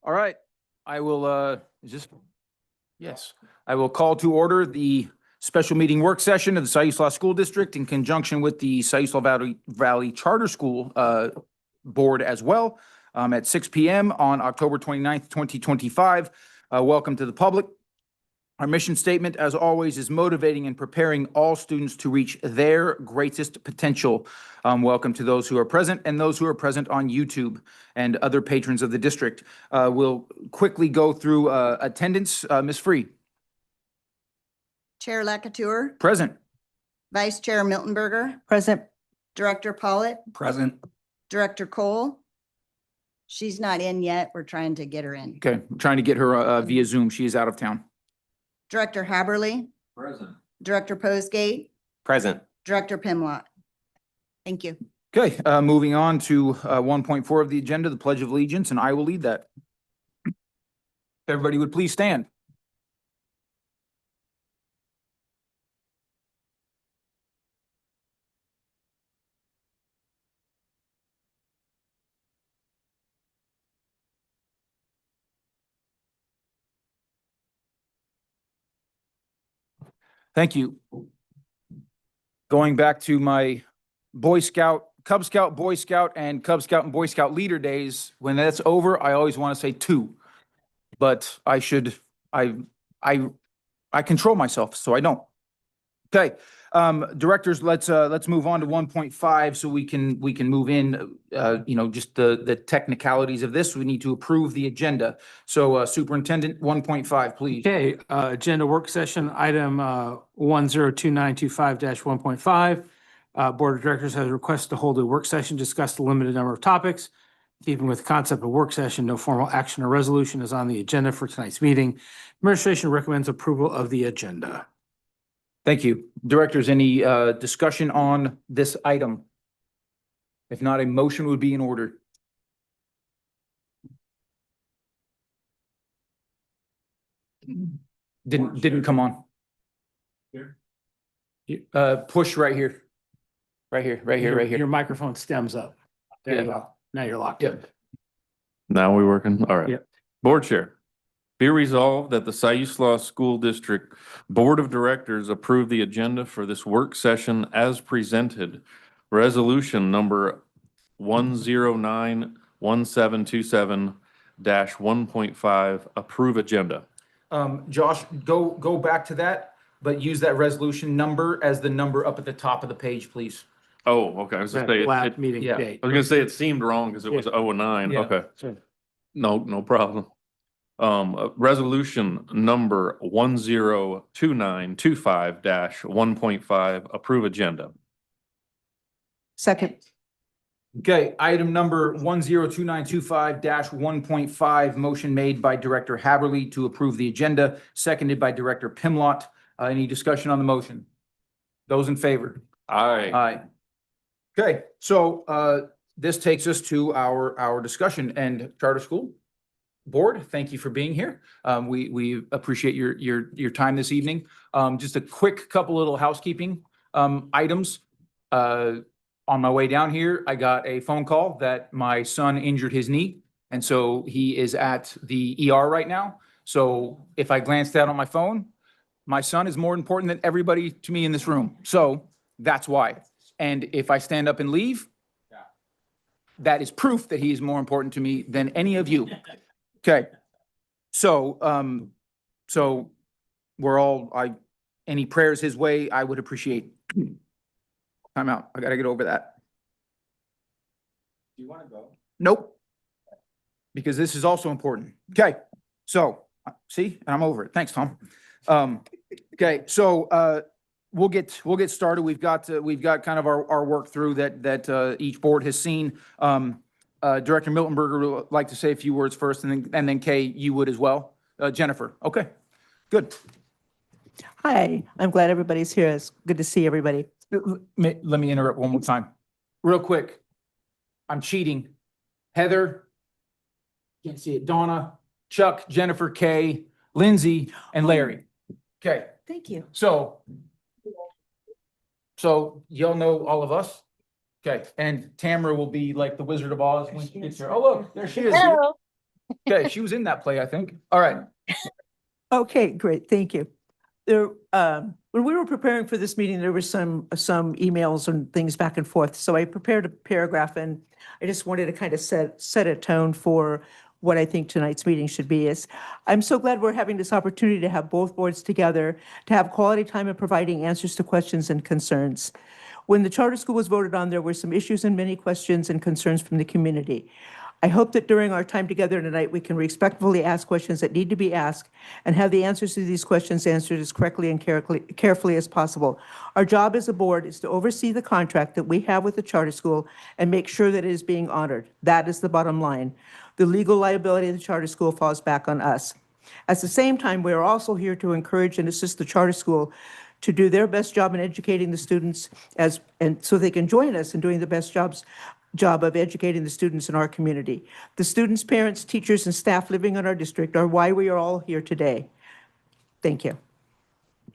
All right, I will, yes, I will call to order the special meeting work session of the Siuslaw School District in conjunction with the Siuslaw Valley Charter School, Board as well, at 6 PM on October 29th, 2025. Welcome to the public. Our mission statement, as always, is motivating and preparing all students to reach their greatest potential. Welcome to those who are present and those who are present on YouTube and other patrons of the district. We'll quickly go through attendance. Ms. Free. Chair Lacouture, Present. Vice Chair Miltenberger, Present. Director Pollitt, Present. Director Cole. She's not in yet. We're trying to get her in. Okay, I'm trying to get her via Zoom. She is out of town. Director Haberly, Present. Director Posgate, Present. Director Pimlott. Thank you. Okay, moving on to 1.4 of the agenda, the Pledge of Allegiance, and I will lead that. Everybody would please stand. Thank you. Going back to my Boy Scout, Cub Scout, Boy Scout, and Cub Scout and Boy Scout leader days, when that's over, I always want to say 2. But I control myself, so I don't. Okay, directors, let's move on to 1.5 so we can move in, just the technicalities of this. We need to approve the agenda. So Superintendent, 1.5, please. Okay, agenda work session, item 102925-1.5. Board of Directors has requested to hold a work session, discuss the limited number of topics. Keeping with the concept of work session, no formal action or resolution is on the agenda for tonight's meeting. Administration recommends approval of the agenda. Thank you. Directors, any discussion on this item? If not, a motion would be in order. Didn't come on. Here? Push right here. Right here. Your microphone stems up. There you Yeah. go. Now you're locked in. Yep. Now we working? All right. Yep. Board Chair. Be resolved that the Siuslaw School District Board of Directors approve the agenda for this work session as presented. Resolution number 1091727-1.5, approve agenda. Josh, go back to that, but use that resolution number as the number up at the top of the page, please. Oh, okay. I was gonna say, Last meeting yeah. date. I was gonna say it seemed wrong because it was 0 and 9. Yeah. Okay. Sure. No problem. Resolution number 102925-1.5, approve agenda. Second. Okay, item number 102925-1.5, motion made by Director Haberly to approve the agenda, seconded by Director Pimlott. Any discussion on the motion? Those in favor? Aye. Aye. Okay, so this takes us to our discussion, and Charter School Board, thank you for being here. We appreciate your time this evening. Just a quick couple little housekeeping items. On my way down here, I got a phone call that my son injured his knee, and so he is at the ER right now. So if I glanced down on my phone, my son is more important than everybody to me in this room. So that's why. And if I stand up and leave, that is proof that he is more important to me than any of you. Okay. So, so we're all, any prayers his way, I would appreciate. Time out. I gotta get over that. Do you want to go? Nope. Because this is also important. Okay, so, see, and I'm over it. Thanks, Tom. Okay, so, we'll get started. We've got kind of our work through that each board has seen. Director Miltenberger would like to say a few words first, and then Kay, you would as well. Jennifer, okay, good. Hi, I'm glad everybody's here. It's good to see everybody. Let me interrupt one more time. Real quick. I'm cheating. Heather, can't see it, Donna, Chuck, Jennifer, Kay, Lindsay, and Larry. Okay, Thank you. so y'all know all of us? Okay, and Tamara will be like the Wizard of Oz when she gets here. Oh, look, there she is. Okay, she was in that play, I think. All right. Okay, great, thank you. There, when we were preparing for this meeting, there were some emails and things back and forth. So I prepared a paragraph and I just wanted to kind of set a tone for what I think tonight's meeting should be is, I'm so glad we're having this opportunity to have both boards together, to have quality time in providing answers to questions and concerns. When the charter school was voted on, there were some issues and many questions and concerns from the community. I hope that during our time together tonight, we can respectfully ask questions that need to be asked and have the answers to these questions answered as correctly and carefully as possible. Our job as a board is to oversee the contract that we have with the charter school and make sure that it is being honored. That is the bottom line. The legal liability of the charter school falls back on us. At the same time, we are also here to encourage and assist the charter school to do their best job in educating the students and so they can join us in doing the best job of educating the students in our community. The students, parents, teachers, and staff living in our district are why we are all here today. Thank you.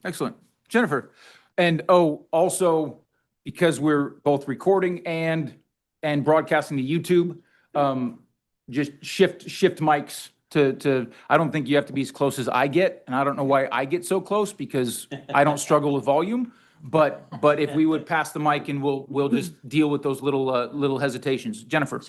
Excellent. Jennifer. And also, because we're both recording and broadcasting to YouTube, just shift mics to, I don't think you have to be as close as I get, and I don't know why I get so close because I don't struggle with volume. But if we would pass the mic and we'll just deal with those little hesitations. Jennifer.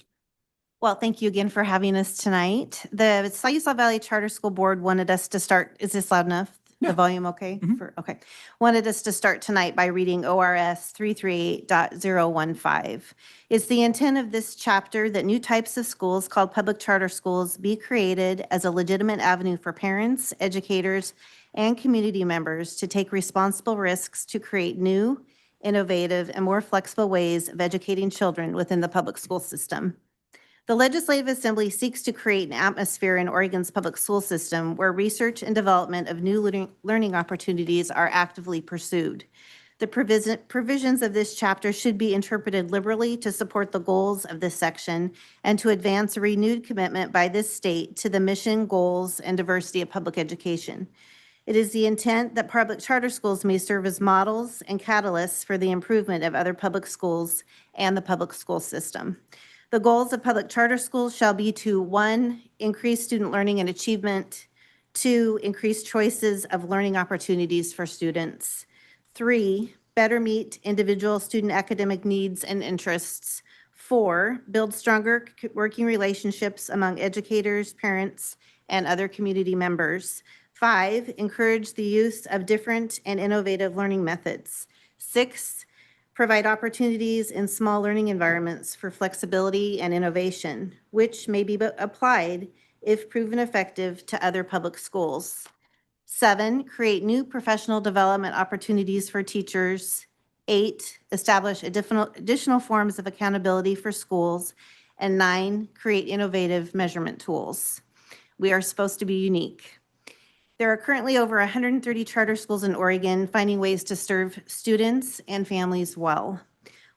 Well, thank you again for having us tonight. The Siuslaw Valley Charter School Board wanted us to start, is this loud enough? Yeah. The volume okay? Okay. Wanted us to start tonight by reading ORS 338.015. It's the intent of this chapter that new types of schools called public charter schools be created as a legitimate avenue for parents, educators, and community members to take responsible risks to create new, innovative, and more flexible ways of educating children within the public school system. The Legislative Assembly seeks to create an atmosphere in Oregon's public school system where research and development of new learning opportunities are actively pursued. The provisions of this chapter should be interpreted liberally to support the goals of this section and to advance a renewed commitment by this state to the mission, goals, and diversity of public education. It is the intent that public charter schools may serve as models and catalysts for the improvement of other public schools and the public school system. The goals of public charter schools shall be to 1, increase student learning and achievement, 2, increase choices of learning opportunities for students, 3, better meet individual student academic needs and interests, 4, build stronger working relationships among educators, parents, and other community members, 5, encourage the use of different and innovative learning methods, 6, provide opportunities in small learning environments for flexibility and innovation, which may be applied, if proven effective, to other public schools. 7, create new professional development opportunities for teachers. 8, establish additional forms of accountability for schools. And 9, create innovative measurement tools. We are supposed to be unique. There are currently over 130 charter schools in Oregon finding ways to serve students and families well.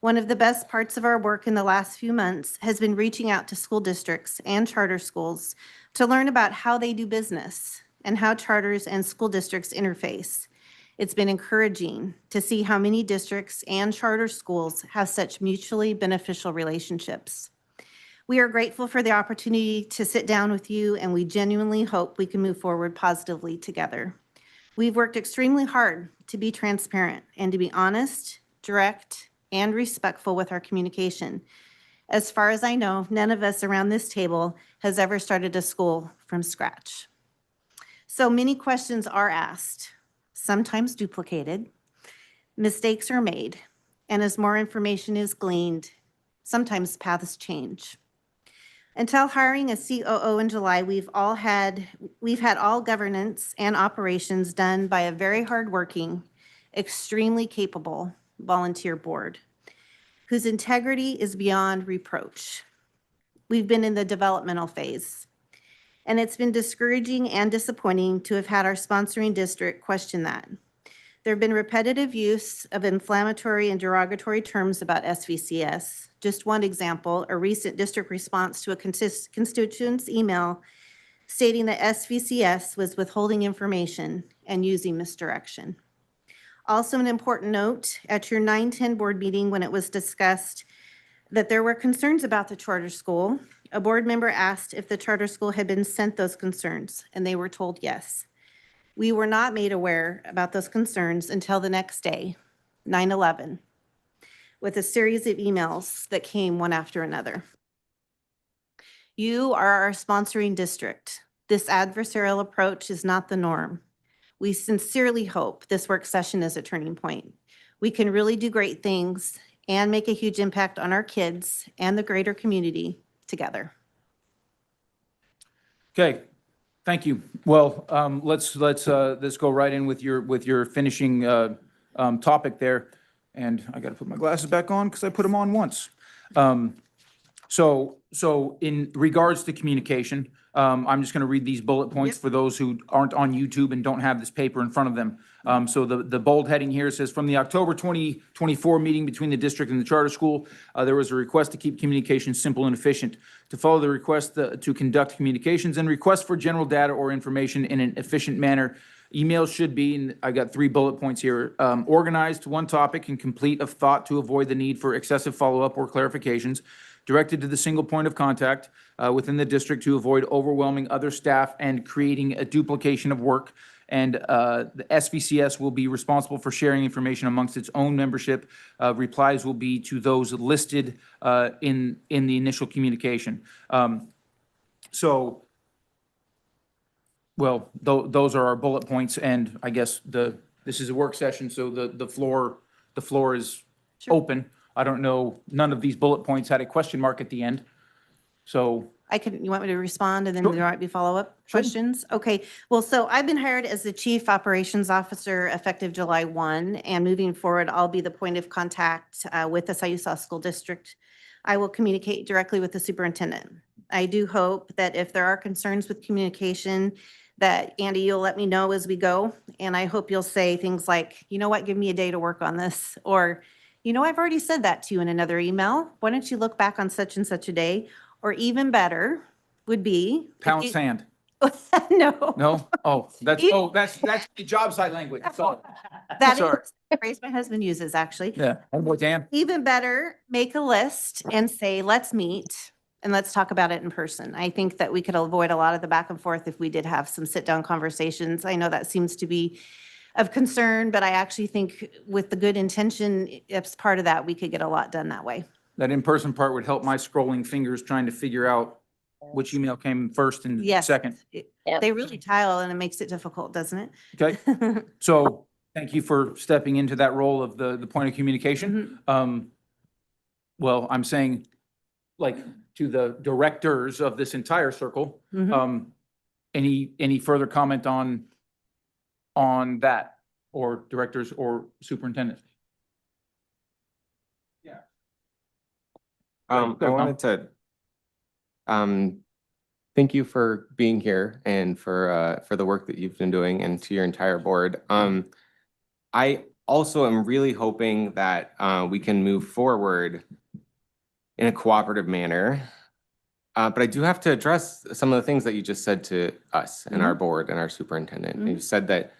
One of the best parts of our work in the last few months has been reaching out to school districts and charter schools to learn about how they do business and how charters and school districts interface. It's been encouraging to see how many districts and charter schools have such mutually beneficial relationships. We are grateful for the opportunity to sit down with you, and we genuinely hope we can move forward positively together. We've worked extremely hard to be transparent and to be honest, direct, and respectful with our communication. As far as I know, none of us around this table has ever started a school from scratch. So many questions are asked, sometimes duplicated, mistakes are made, and as more information is gleaned, sometimes paths change. Until hiring a COO in July, we've had all governance and operations done by a very hardworking, extremely capable volunteer board whose integrity is beyond reproach. We've been in the developmental phase, and it's been discouraging and disappointing to have had our sponsoring district question that. There have been repetitive use of inflammatory and derogatory terms about SVCS. Just one example, a recent district response to a constituent's email stating that SVCS was withholding information and using misdirection. Also, an important note, at your 9/10 board meeting when it was discussed that there were concerns about the charter school, a board member asked if the charter school had been sent those concerns, and they were told yes. We were not made aware about those concerns until the next day, 9/11, with a series of emails that came one after another. You are our sponsoring district. This adversarial approach is not the norm. We sincerely hope this work session is a turning point. We can really do great things and make a huge impact on our kids and the greater community together. Okay, thank you. Well, let's go right in with your finishing topic there. And I got to put my glasses back on because I put them on once. So in regards to communication, I'm just going to read these bullet points for those who aren't on YouTube and don't have this paper in front of them. So the bold heading here says, from the October 2024 meeting between the district and the charter school, there was a request to keep communication simple and efficient. To follow the request to conduct communications and request for general data or information in an efficient manner, emails should be, and I got 3 bullet points here, organized to one topic and complete of thought to avoid the need for excessive follow-up or clarifications, directed to the single point of contact within the district to avoid overwhelming other staff and creating a duplication of work. And the SVCS will be responsible for sharing information amongst its own membership. Replies will be to those listed in the initial communication. Well, those are our bullet points, and I guess this is a work session, so the floor is open. I don't know, none of these bullet points had a question mark at the end. So, You want me to respond and then Sure. there might be follow-up Sure. questions? Okay, well, so I've been hired as the Chief Operations Officer effective July 1, and moving forward, I'll be the point of contact with the Sayusa School District. I will communicate directly with the superintendent. I do hope that if there are concerns with communication, that Andy, you'll let me know as we go. And I hope you'll say things like, you know what, give me a day to work on this. Or, you know, I've already said that to you in another email. Why don't you look back on such and such a day? Or even better would be. if pound you- sand. No. No? Oh, that's You- the job site language. Sorry. That Sorry. is the phrase my husband uses, actually. Yeah. Homeboy Dan. Even better, make a list and say, let's meet and let's talk about it in person. I think that we could avoid a lot of the back and forth if we did have some sit-down conversations. I know that seems to be of concern, but I actually think with the good intention, if part of that, we could get a lot done that way. That in-person part would help my scrolling fingers trying to figure out which email came first and Yes. second. They really tile and it makes it difficult, doesn't Okay? it? So thank you for stepping into that role of the point of communication. Well, I'm saying, like, to the directors of this entire circle, Mhm. any further comment on that, or directors or superintendents? I Go, Tom. wanted to thank you for being here and for the work that you've been doing, and to your entire board. I also am really hoping that we can move forward in a cooperative manner. But I do have to address some of the things that you just said to us and our board and our superintendent. You said that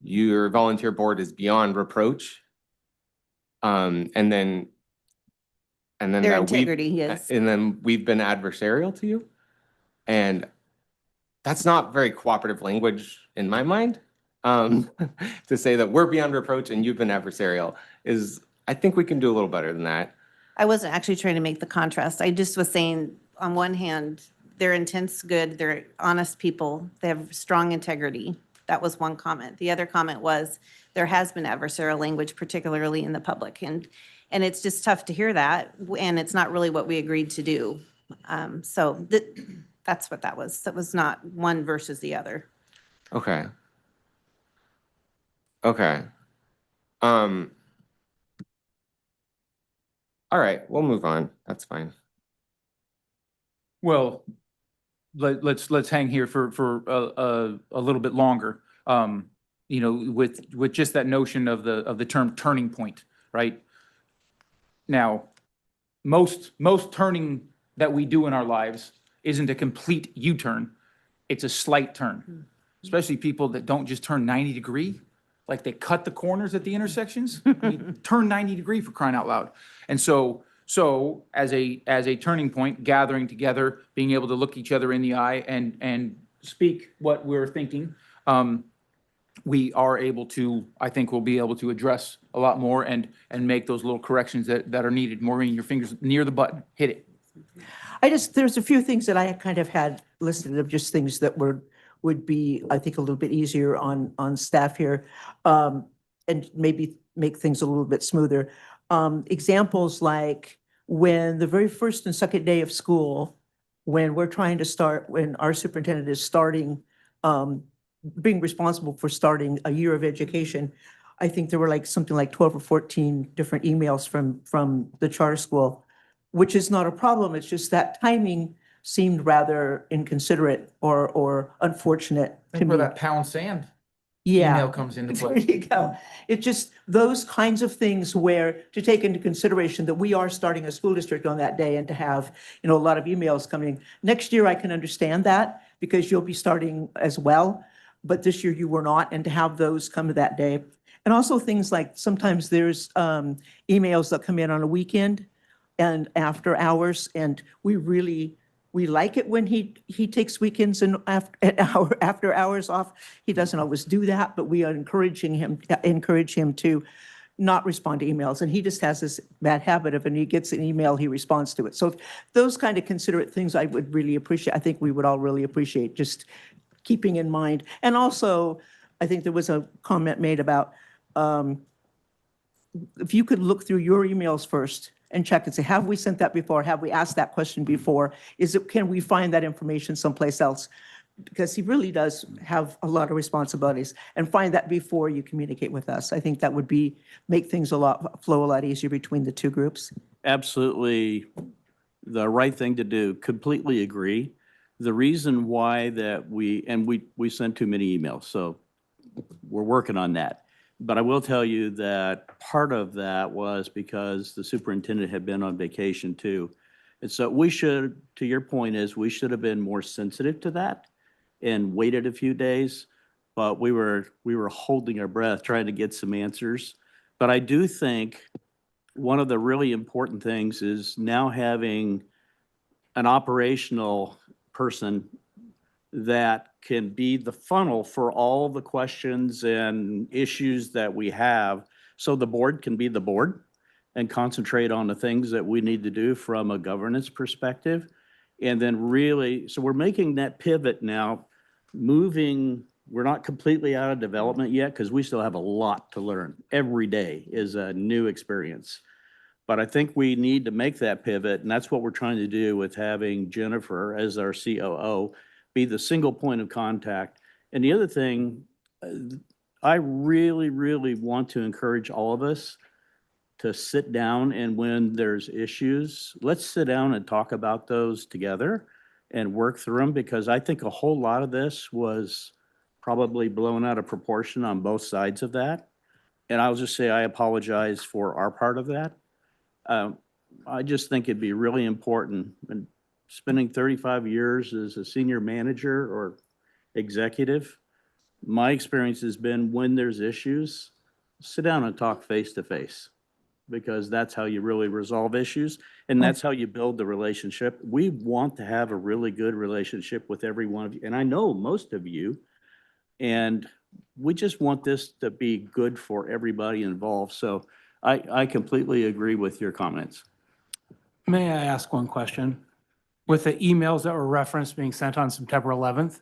your volunteer board is beyond reproach. And then Their that integrity, yes. and then we've been adversarial to you. And that's not very cooperative language in my mind. To say that we're beyond reproach and you've been adversarial I think we can do a little better than that. I wasn't actually trying to make the contrast. I just was saying, on one hand, they're intense good, they're honest people, they have strong integrity. That was one comment. The other comment was, there has been adversarial language, particularly in the public. And it's just tough to hear that, and it's not really what we agreed to do. So that's what that was. That was not one versus the other. Okay. Okay. All right, we'll move on. That's fine. Well, let's hang here for a little bit longer. You know, with just that notion of the term turning point, right? Now, most turning that we do in our lives isn't a complete U-turn. It's a slight turn, especially people that don't just turn 90 degree, like they cut the corners at the intersections. I mean, turn 90 degree for crying out loud. And so So as a turning point, gathering together, being able to look each other in the eye and speak what we're thinking, we are able to, I think we'll be able to address a lot more and make those little corrections that are needed. Maureen, your fingers near the button, hit it. there's a few things that I kind of had listed of just things that would be, I think, a little bit easier on staff here, and maybe make things a little bit smoother. Examples like when the very first and second day of school, when we're trying to start, when our superintendent is starting, being responsible for starting a year of education, I think there were like something like 12 or 14 different emails from the charter school, which is not a problem. It's just that timing seemed rather inconsiderate or unfortunate to That's where me. that pound sand Yeah. email comes into There play. you go. It's just those kinds of things where to take into consideration that we are starting a school district on that day and to have, a lot of emails coming. Next year, I can understand that because you'll be starting as well. But this year you were not, and to have those come to that day. And also things like sometimes there's emails that come in on a weekend and after hours, and we like it when he takes weekends and after hours off. He doesn't always do that, but we are encourage him to not respond to emails. And he just has this bad habit of when he gets an email, he responds to it. So those kind of considerate things I would really appreciate. I think we would all really appreciate just keeping in mind. And also, I think there was a comment made about if you could look through your emails first and check and say, have we sent that before? Have we asked that question before? Can we find that information someplace else? Because he really does have a lot of responsibilities, and find that before you communicate with us. I think that would make things flow a lot easier between the two groups. Absolutely the right thing to do. Completely agree. The reason why that we sent too many emails, so we're working on that. But I will tell you that part of that was because the superintendent had been on vacation too. And so we should, to your point is, we should have been more sensitive to that and waited a few days. But we were holding our breath, trying to get some answers. But I do think one of the really important things is now having an operational person that can be the funnel for all the questions and issues that we have, so the board can be the board and concentrate on the things that we need to do from a governance perspective. And then really, so we're making that pivot now, we're not completely out of development yet because we still have a lot to learn. Every day is a new experience. But I think we need to make that pivot, and that's what we're trying to do with having Jennifer as our COO, be the single point of contact. And the other thing, I really, really want to encourage all of us to sit down, and when there's issues, let's sit down and talk about those together and work through them, because I think a whole lot of this was probably blown out of proportion on both sides of that. And I'll just say I apologize for our part of that. I just think it'd be really important, and spending 35 years as a senior manager or executive, my experience has been when there's issues, sit down and talk face to face, because that's how you really resolve issues, and that's how you build the relationship. We want to have a really good relationship with every one of you, and I know most of you, and we just want this to be good for everybody involved. So I completely agree with your comments. May I ask one question? With the emails that were referenced being sent on September 11th,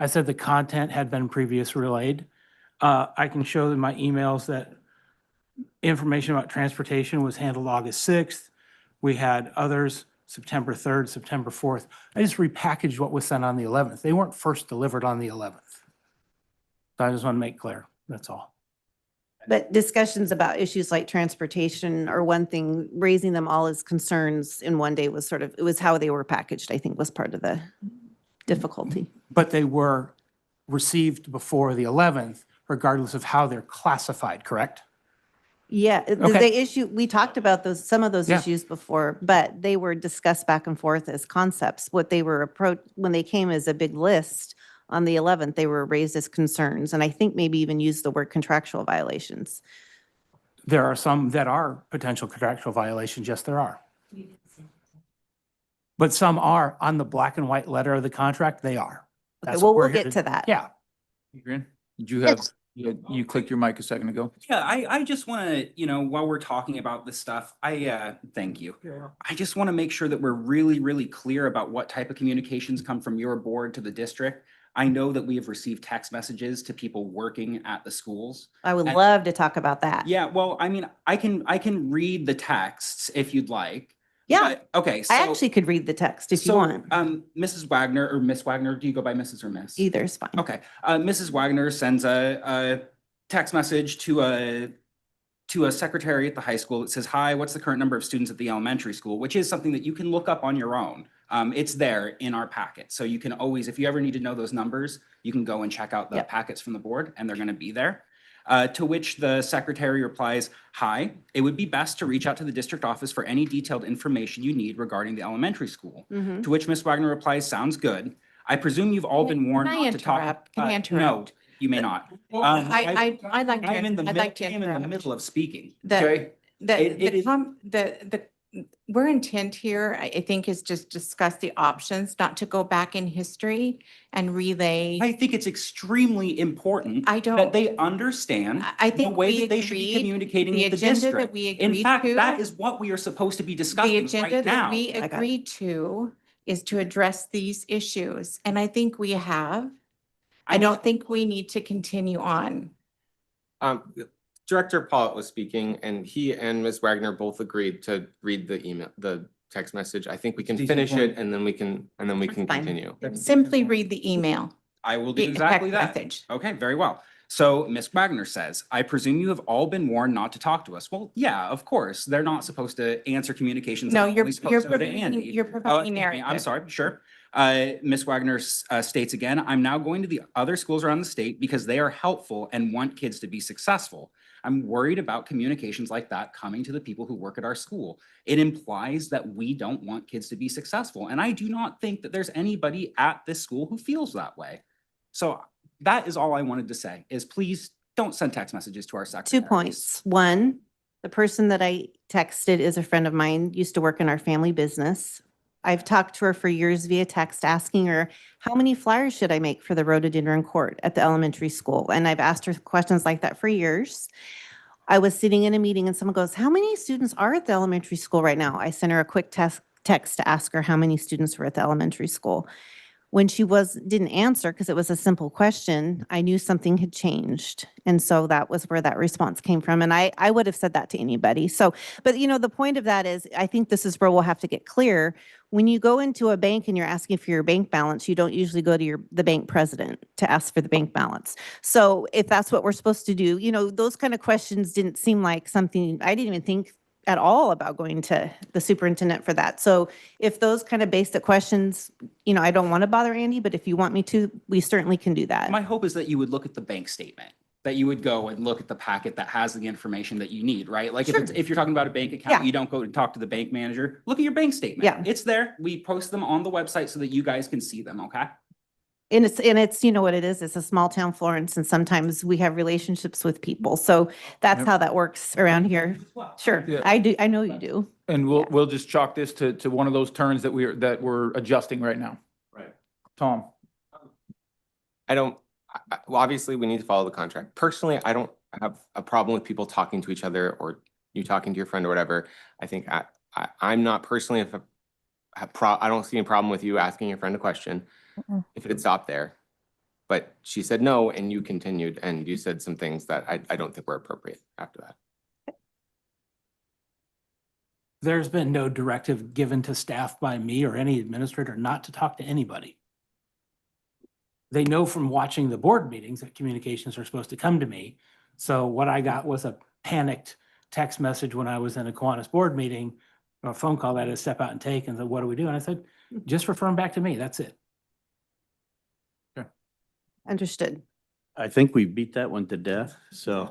I said the content had been previously relayed. I can show in my emails that information about transportation was handled August 6th. We had others September 3rd, September 4th. I just repackaged what was sent on the 11th. They weren't first delivered on the 11th. So I just want to make clear, that's all. But discussions about issues like transportation are one thing, raising them all as concerns in one day was it was how they were packaged, I think, was part of the difficulty. But they were received before the 11th, regardless of how they're classified, correct? Yeah, the issue, we talked about some of those Yeah. issues before, but they were discussed back and forth as concepts. What they were when they came as a big list on the 11th, they were raised as concerns, and I think maybe even used the word contractual violations. There are some that are potential contractual violations, yes, there are. But some are on the black and white letter of the contract, they are. Okay, That's well, what we're we'll here get to that. Yeah. Adrian, did you have, you clicked your mic a second ago? Yeah, I just want to, while we're talking about this stuff, thank you. I just want to make sure that we're really, really clear about what type of communications come from your board to the district. I know that we have received text messages to people working at the schools. I would And- love to talk about that. Yeah, well, I mean, I can read the texts if you'd like. Yeah, but- Okay, so. I actually could read the text if you so, want. Mrs. Wagner or Miss Wagner, do you go by Mrs. or Miss? Either is fine. Okay, Mrs. Wagner sends a text message to a secretary at the high school that says, "Hi, what's the current number of students at the elementary school?" Which is something that you can look up on your own. It's there in our packet, so you can always, if you ever need to know those numbers, you can go and check out the Yep. packets from the board, and they're going to be there. To which the secretary replies, "Hi, it would be best to reach out to the district office for any detailed information you need regarding the elementary school." Mhm. To which Miss Wagner replies, "Sounds good. I presume you've all been warned Can I not to talk." interrupt? Can I No, interrupt? you may not. I'd like to, I am in the I'd like to I am in the interrupt. middle of speaking. The, Okay, it is- we're intent here, I think, is just discuss the options, not to go back in history and relay. I think it's extremely important I that don't, they understand I the think way we that they should be agreed, communicating the with the agenda that district. we In agreed fact, that to, is what we are supposed to be the discussing agenda right that now. we I got it. agreed to is to address these issues. And I think we have. I don't think we need to continue on. Director Pollitt was speaking and he and Ms. Wagner both agreed to read the email, the text message. I think we can Decent finish point. it and then we can Fine. continue. Simply read the email, I will do the exactly text that. message. Okay, very well. So Ms. Wagner says, "I presume you have all been warned not to talk to us." Well, yeah, of course. They're not supposed to answer communications. No, They're you're, only supposed you're to go to providing, Andy. you're Oh, providing excuse me, I'm narrative. sorry, sure. Ms. Wagner states again, "I'm now going to the other schools around the state because they are helpful and want kids to be successful. I'm worried about communications like that coming to the people who work at our school. It implies that we don't want kids to be successful. And I do not think that there's anybody at this school who feels that way." So that is all I wanted to say, is please don't send text messages to our secretaries. 2 points. One, the person that I texted is a friend of mine, used to work in our family business. I've talked to her for years via text, asking her, how many flyers should I make for the rhododendron court at the elementary school? And I've asked her questions like that for years. I was sitting in a meeting and someone goes, how many students are at the elementary school right now? I sent her a quick text to ask her how many students were at the elementary school. When she didn't answer because it was a simple question, I knew something had changed. And so that was where that response came from. And I would have said that to anybody. So, but the point of that is, I think this is where we'll have to get clear. When you go into a bank and you're asking for your bank balance, you don't usually go to the bank president to ask for the bank balance. So if that's what we're supposed to do, those kind of questions didn't seem like something, I didn't even think at all about going to the superintendent for that. So if those kind of basic questions, I don't want to bother Andy, but if you want me to, we certainly can do that. My hope is that you would look at the bank statement, that you would go and look at the packet that has the information that you need, right? Like if you're talking about a bank account, Yeah. you don't go to talk to the bank manager, look at your bank statement. Yeah. It's there. We post them on the website so that you guys can see them, okay? And it's what it is. It's a small town, Florence, and sometimes we have relationships with people. So that's Yep. how that works around here. Sure, Yeah. I do. I know you do. and we'll just chalk this to one of those turns that we're adjusting right now. Right. Tom? Well, obviously, we need to follow the contract. Personally, I don't have a problem with people talking to each other or you talking to your friend or whatever. I think I'm not personally, I don't see any problem with you asking your friend a question if it had stopped there. But she said no, and you continued, and you said some things that I don't think were appropriate after that. There's been no directive given to staff by me or any administrator not to talk to anybody. They know from watching the board meetings that communications are supposed to come to me. So what I got was a panicked text message when I was in a Kiwanis board meeting, or a phone call that I had to step out and take, and said, what do we do? And I said, just refer them back to me. That's it. Understood. I think we beat that one to death, so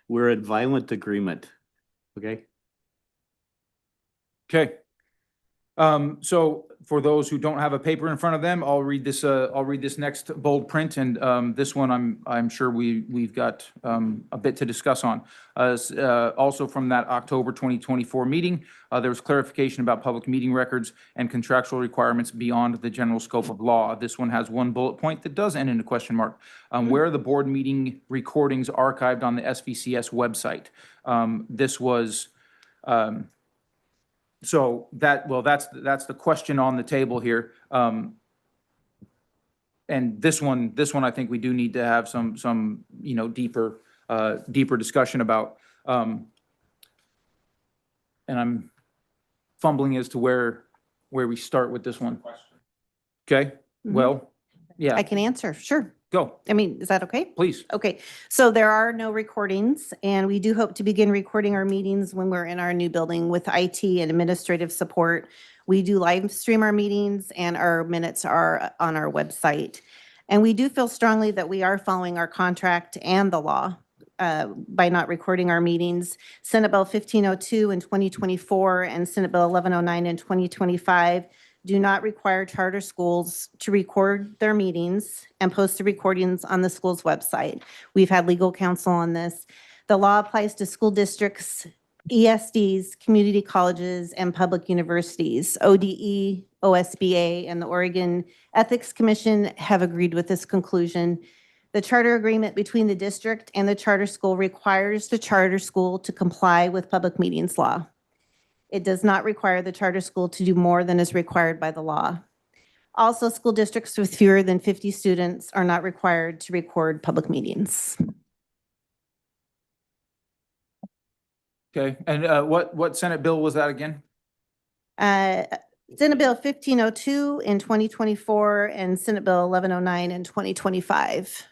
we're at violent agreement. Okay? Okay. So for those who don't have a paper in front of them, I'll read this next bold print, and this one I'm sure we've got a bit to discuss on. Also from that October 2024 meeting, there was clarification about public meeting records and contractual requirements beyond the general scope of law. This one has one bullet point that does end in a question mark. Where are the board meeting recordings archived on the SVCS website? This was, so that, well, that's the question on the table here. And this one, I think we do need to have some, deeper discussion about. And I'm fumbling as to where we start with this one. Okay, well, yeah, I can answer, sure. go, I mean, is that okay? please. Okay, so there are no recordings, and we do hope to begin recording our meetings when we're in our new building with IT and administrative support. We do live stream our meetings, and our minutes are on our website. And we do feel strongly that we are following our contract and the law by not recording our meetings. Senate Bill 1502 in 2024 and Senate Bill 1109 in 2025 do not require charter schools to record their meetings and post the recordings on the school's website. We've had legal counsel on this. The law applies to school districts, ESDs, community colleges, and public universities. ODE, OSBA, and the Oregon Ethics Commission have agreed with this conclusion. The charter agreement between the district and the charter school requires the charter school to comply with public meetings law. It does not require the charter school to do more than is required by the law. Also, school districts with fewer than 50 students are not required to record public meetings. Okay, and what Senate bill was that again? Senate Bill 1502 in 2024 and Senate Bill 1109 in 2025.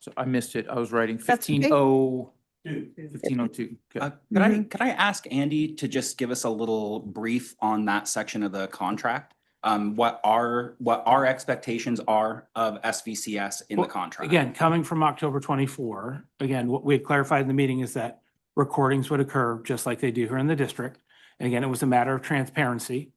So I missed it. I was writing That's okay. 1502. Okay. Could I ask Andy to just give us a little brief on that section of the contract? What our expectations are of SVCS in the Well, contract? Again, coming from October 24, again, what we had clarified in the meeting is that recordings would occur just like they do here in the district. And again, it was a matter of transparency.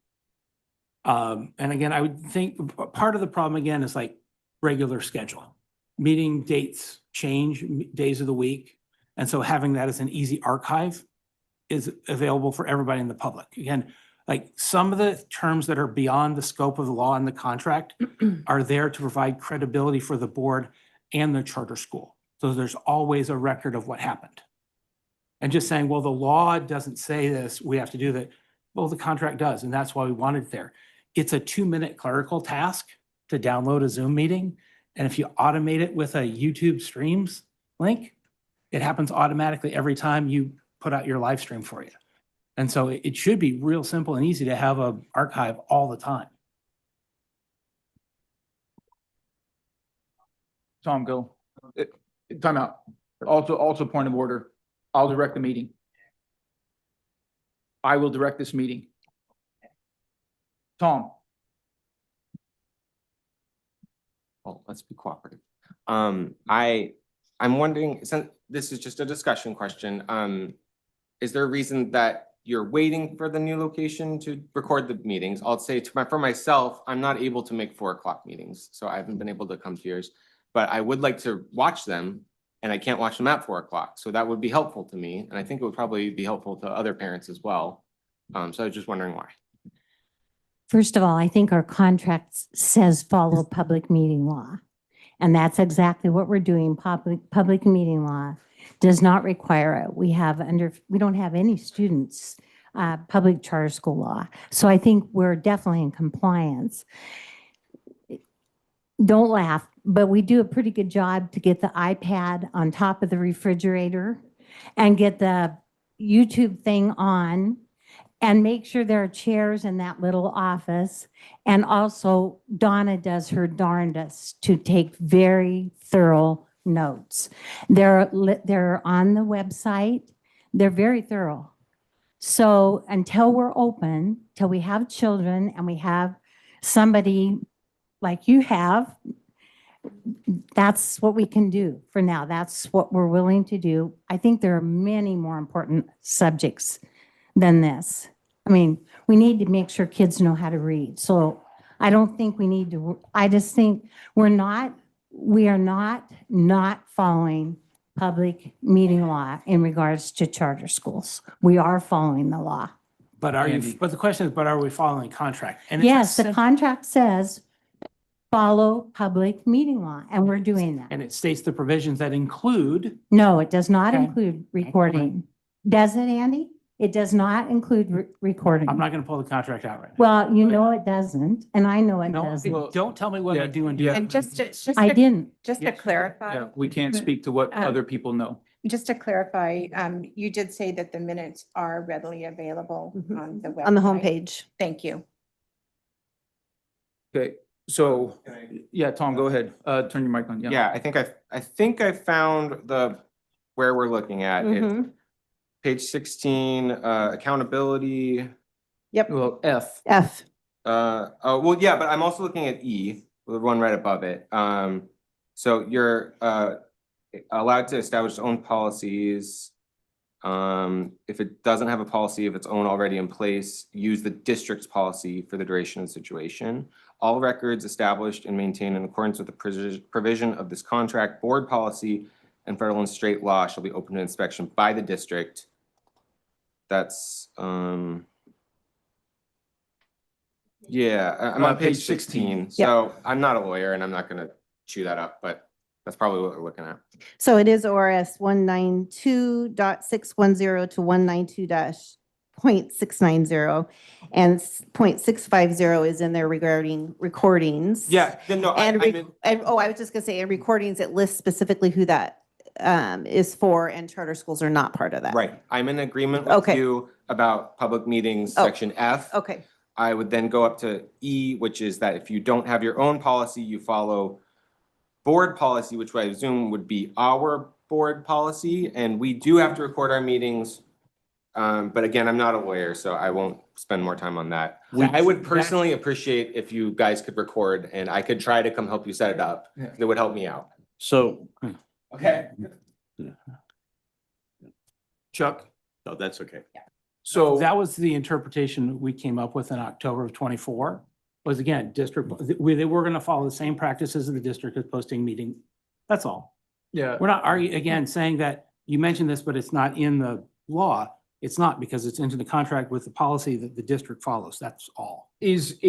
And again, I would think part of the problem again is like regular schedule. Meeting dates change days of the week. And so having that as an easy archive is available for everybody in the public. Again, like some of the terms that are beyond the scope of the law and the contract are there to provide credibility for the board and the charter school. So there's always a record of what happened. And just saying, well, the law doesn't say this, we have to do that. Well, the contract does, and that's why we want it there. It's a 2-minute clerical task to download a Zoom meeting. And if you automate it with a YouTube streams link, it happens automatically every time you put out your live stream for you. And so it should be real simple and easy to have an archive all the time. Tom, go. Time out. Also point of order. I'll direct the meeting. I will direct this meeting. Tom, Well, let's be cooperative. I'm wondering, since this is just a discussion question, is there a reason that you're waiting for the new location to record the meetings? I'll say for myself, I'm not able to make 4 o'clock meetings, so I haven't been able to come to yours, but I would like to watch them, and I can't watch them at 4 o'clock, so that would be helpful to me, and I think it would probably be helpful to other parents as well. So I was just wondering why. First of all, I think our contract says follow public meeting law. And that's exactly what we're doing. Public meeting law does not require it. We don't have any students, public charter school law. So I think we're definitely in compliance. Don't laugh, but we do a pretty good job to get the iPad on top of the refrigerator and get the YouTube thing on and make sure there are chairs in that little office. And also Donna does her darndest to take very thorough notes. They're on the website. They're very thorough. So until we're open, till we have children and we have somebody like you have, that's what we can do for now. That's what we're willing to do. I think there are many more important subjects than this. I mean, we need to make sure kids know how to read. So I don't think we need to, I just think we are not following public meeting law in regards to charter schools. We are following the law. But are Andy. you, but the question is, but are we following contract? And it's a Yes, the sim- contract says follow public meeting law, and we're doing that. And it states the provisions that include, No, it does not Okay. include recording. Does it, Andy? It does not include recording. I'm not going to pull the contract out right now. Well, you know it doesn't, and I know it No, doesn't. don't tell me what Yeah, I do and do. yeah. not. And just I to, didn't. just to Yes. clarify, Yeah, we can't speak to what other people know. just to clarify, you did say that the minutes are readily available Mhm. on the website. On the homepage. Thank you. Okay, so, yeah, Tom, go ahead. Turn your mic on. Yeah, I think I found where we're looking at. It's Mhm. page 16, accountability. Well, F. F. Oh, well, yeah, but I'm also looking at E, the one right above it. So you're allowed to establish its own policies. If it doesn't have a policy of its own already in place, use the district's policy for the duration of the situation. All records established and maintained in accordance with the provision of this contract, board policy, and federal and state law shall be open to inspection by the district. That's, yeah, I'm on page 16. So I'm not a lawyer and I'm not gonna chew that up, but that's probably what we're looking at. So it is ORS 192.610 to 192.690. And .650 is in there regarding recordings. Yeah, no, I And, mean, I was just gonna say, in recordings, it lists specifically who that is for, and charter schools are not part of that. right, I'm in agreement with Okay. you about public meetings, Oh. section F. Okay, I would then go up to E, which is that if you don't have your own policy, you follow board policy, which I assume would be our board policy, and we do have to record our meetings. But again, I'm not a lawyer, so I won't spend more time on that. I would personally appreciate if you guys could record and I could try to come help you set it up. Yeah. That would help me out. So, Okay. Chuck, no, that's okay. so. That was the interpretation we came up with in October of '24, was again, district, they were going to follow the same practices of the district as posting meeting. That's all. Yeah, We're not arguing, again, saying that you mentioned this, but it's not in the law. It's not, because it's into the contract with the policy that the district follows. That's all. is,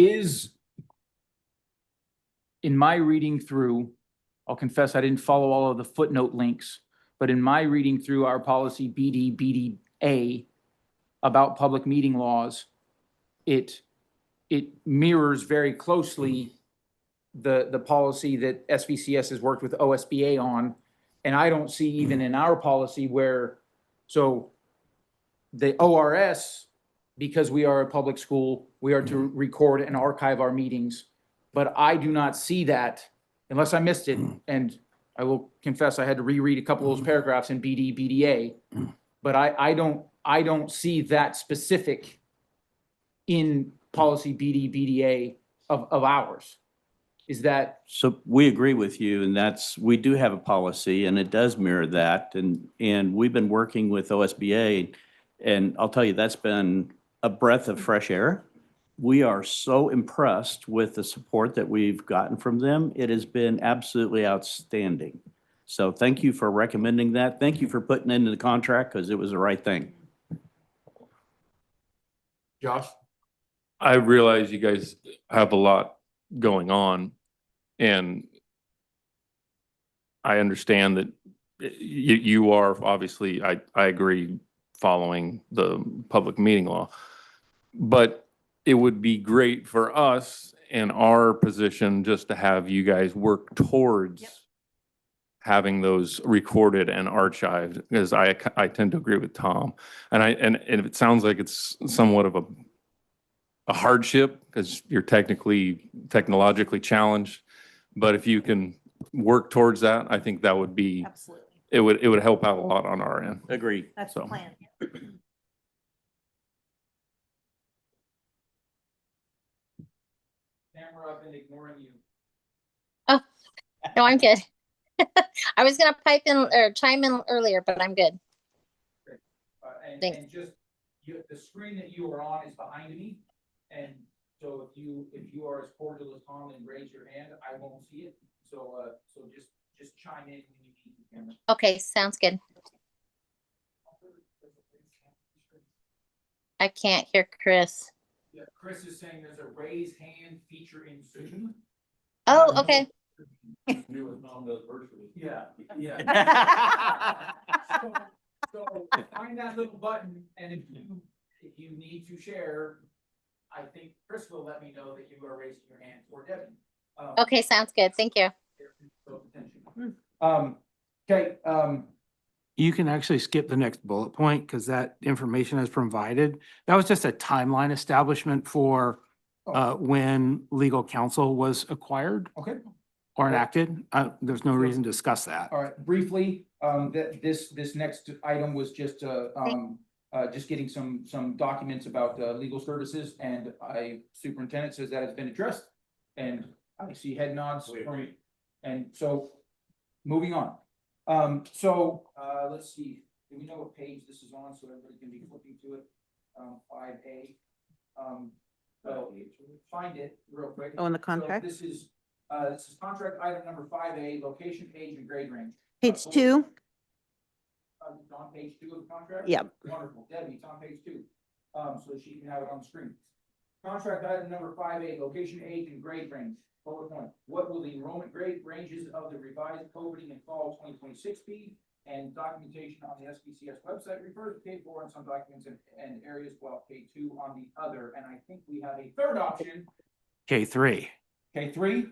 in my reading through, I'll confess I didn't follow all of the footnote links, but in my reading through our policy BDA about public meeting laws, it mirrors very closely the policy that SVCS has worked with OSBA on. And I don't see even in our policy where, so the ORS, because we are a public school, we are to record and archive our meetings. But I do not see that unless I missed it. And I will confess, I had to reread a couple of those paragraphs in BDA. But I don't see that specific in policy BDA of ours. Is that, So we agree with you, and we do have a policy, and it does mirror that, and we've been working with OSBA, and I'll tell you, that's been a breath of fresh air. We are so impressed with the support that we've gotten from them. It has been absolutely outstanding. So thank you for recommending that. Thank you for putting it into the contract, because it was the right thing. Josh? I realize you guys have a lot going on, and I understand that you are obviously, I agree, following the public meeting law. But it would be great for us in our position just to have you guys work towards having those recorded and archived, because I tend to agree with Tom. And it sounds like it's somewhat of a hardship because you're technologically challenged. But if you can work towards that, I think that would be, absolutely. it would help out a lot on our end. Agree. That's the So. plan. Tamara, I've been ignoring you. No, I'm good. I was gonna pipe in or chime in earlier, but I'm good. And Thanks. the screen that you are on is behind me. And so if you are as cordial as Tom and raise your hand, I won't see it. So, so just chime in when you need the camera. Okay, sounds good. I can't hear Chris. Yeah, Chris is saying there's a raise hand feature in Zoom. Oh, okay. Yeah, yeah. So find that little button, and if you need to share, I think Chris will let me know that you are raising your hand, or Debbie. Okay, sounds good. Thank you. Okay, You can actually skip the next bullet point because that information is provided. That was just a timeline establishment for when legal counsel was acquired okay. or enacted. There's no reason to discuss that. All right, briefly, this next item was just getting some documents about legal services, and superintendent says that has been addressed, and I see head nods from, and so, moving on. Let's see, do we know what page this is on, so everybody can be flipping to it? 5A. Well, find it real quick. Oh, in the So contract? This is contract item number 5A, location, age, and grade range. Page 2? It's on page 2 of the contract? Yep. Wonderful. Debbie, it's on page 2. So she can have it on the screen. Contract item number 5A, location, age, and grade range. Bullet point. What will the enrollment grade ranges of the revised opening in fall 2026 be? And documentation on the SBCS website refers to K4 in some documents and areas, while K2 on the other. And I think we have a third option. K3. K3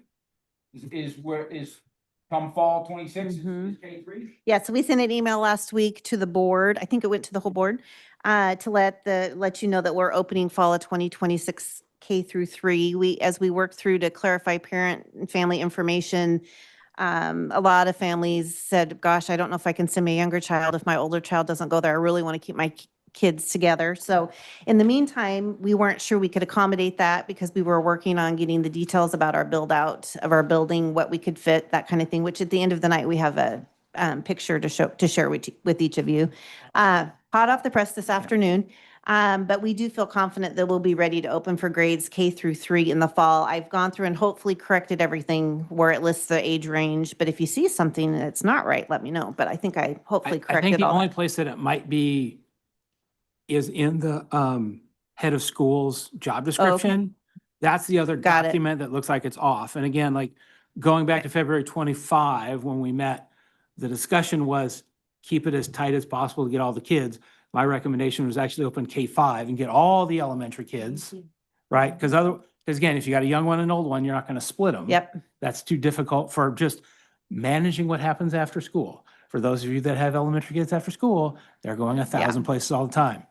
is where is come fall 26 is K3. Yeah, so we sent an email last week to the board. I think it went to the whole board to let you know that we're opening fall of 2026 K through 3. As we work through to clarify parent and family information, a lot of families said, gosh, I don't know if I can send my younger child if my older child doesn't go there. I really want to keep my kids together. So in the meantime, we weren't sure we could accommodate that because we were working on getting the details about our build out of our building, what we could fit, that kind of thing, which at the end of the night, we have a picture to share with each of you. Hot off the press this afternoon. But we do feel confident that we'll be ready to open for grades K through 3 in the fall. I've gone through and hopefully corrected everything where it lists the age range. But if you see something that's not right, let me know. But I think I hopefully I think corrected the all only that. place that it might be is in the head of schools job description. That's the other Got it. document that looks like it's off. And again, like going back to February 25, when we met, the discussion was keep it as tight as possible to get all the kids. My recommendation was actually open K5 and get all the elementary kids, right? Because again, if you got a young one and an old one, you're not going to split them. Yep. That's too difficult for just managing what happens after school. For those of you that have elementary kids after school, they're going 1,000 places all the time.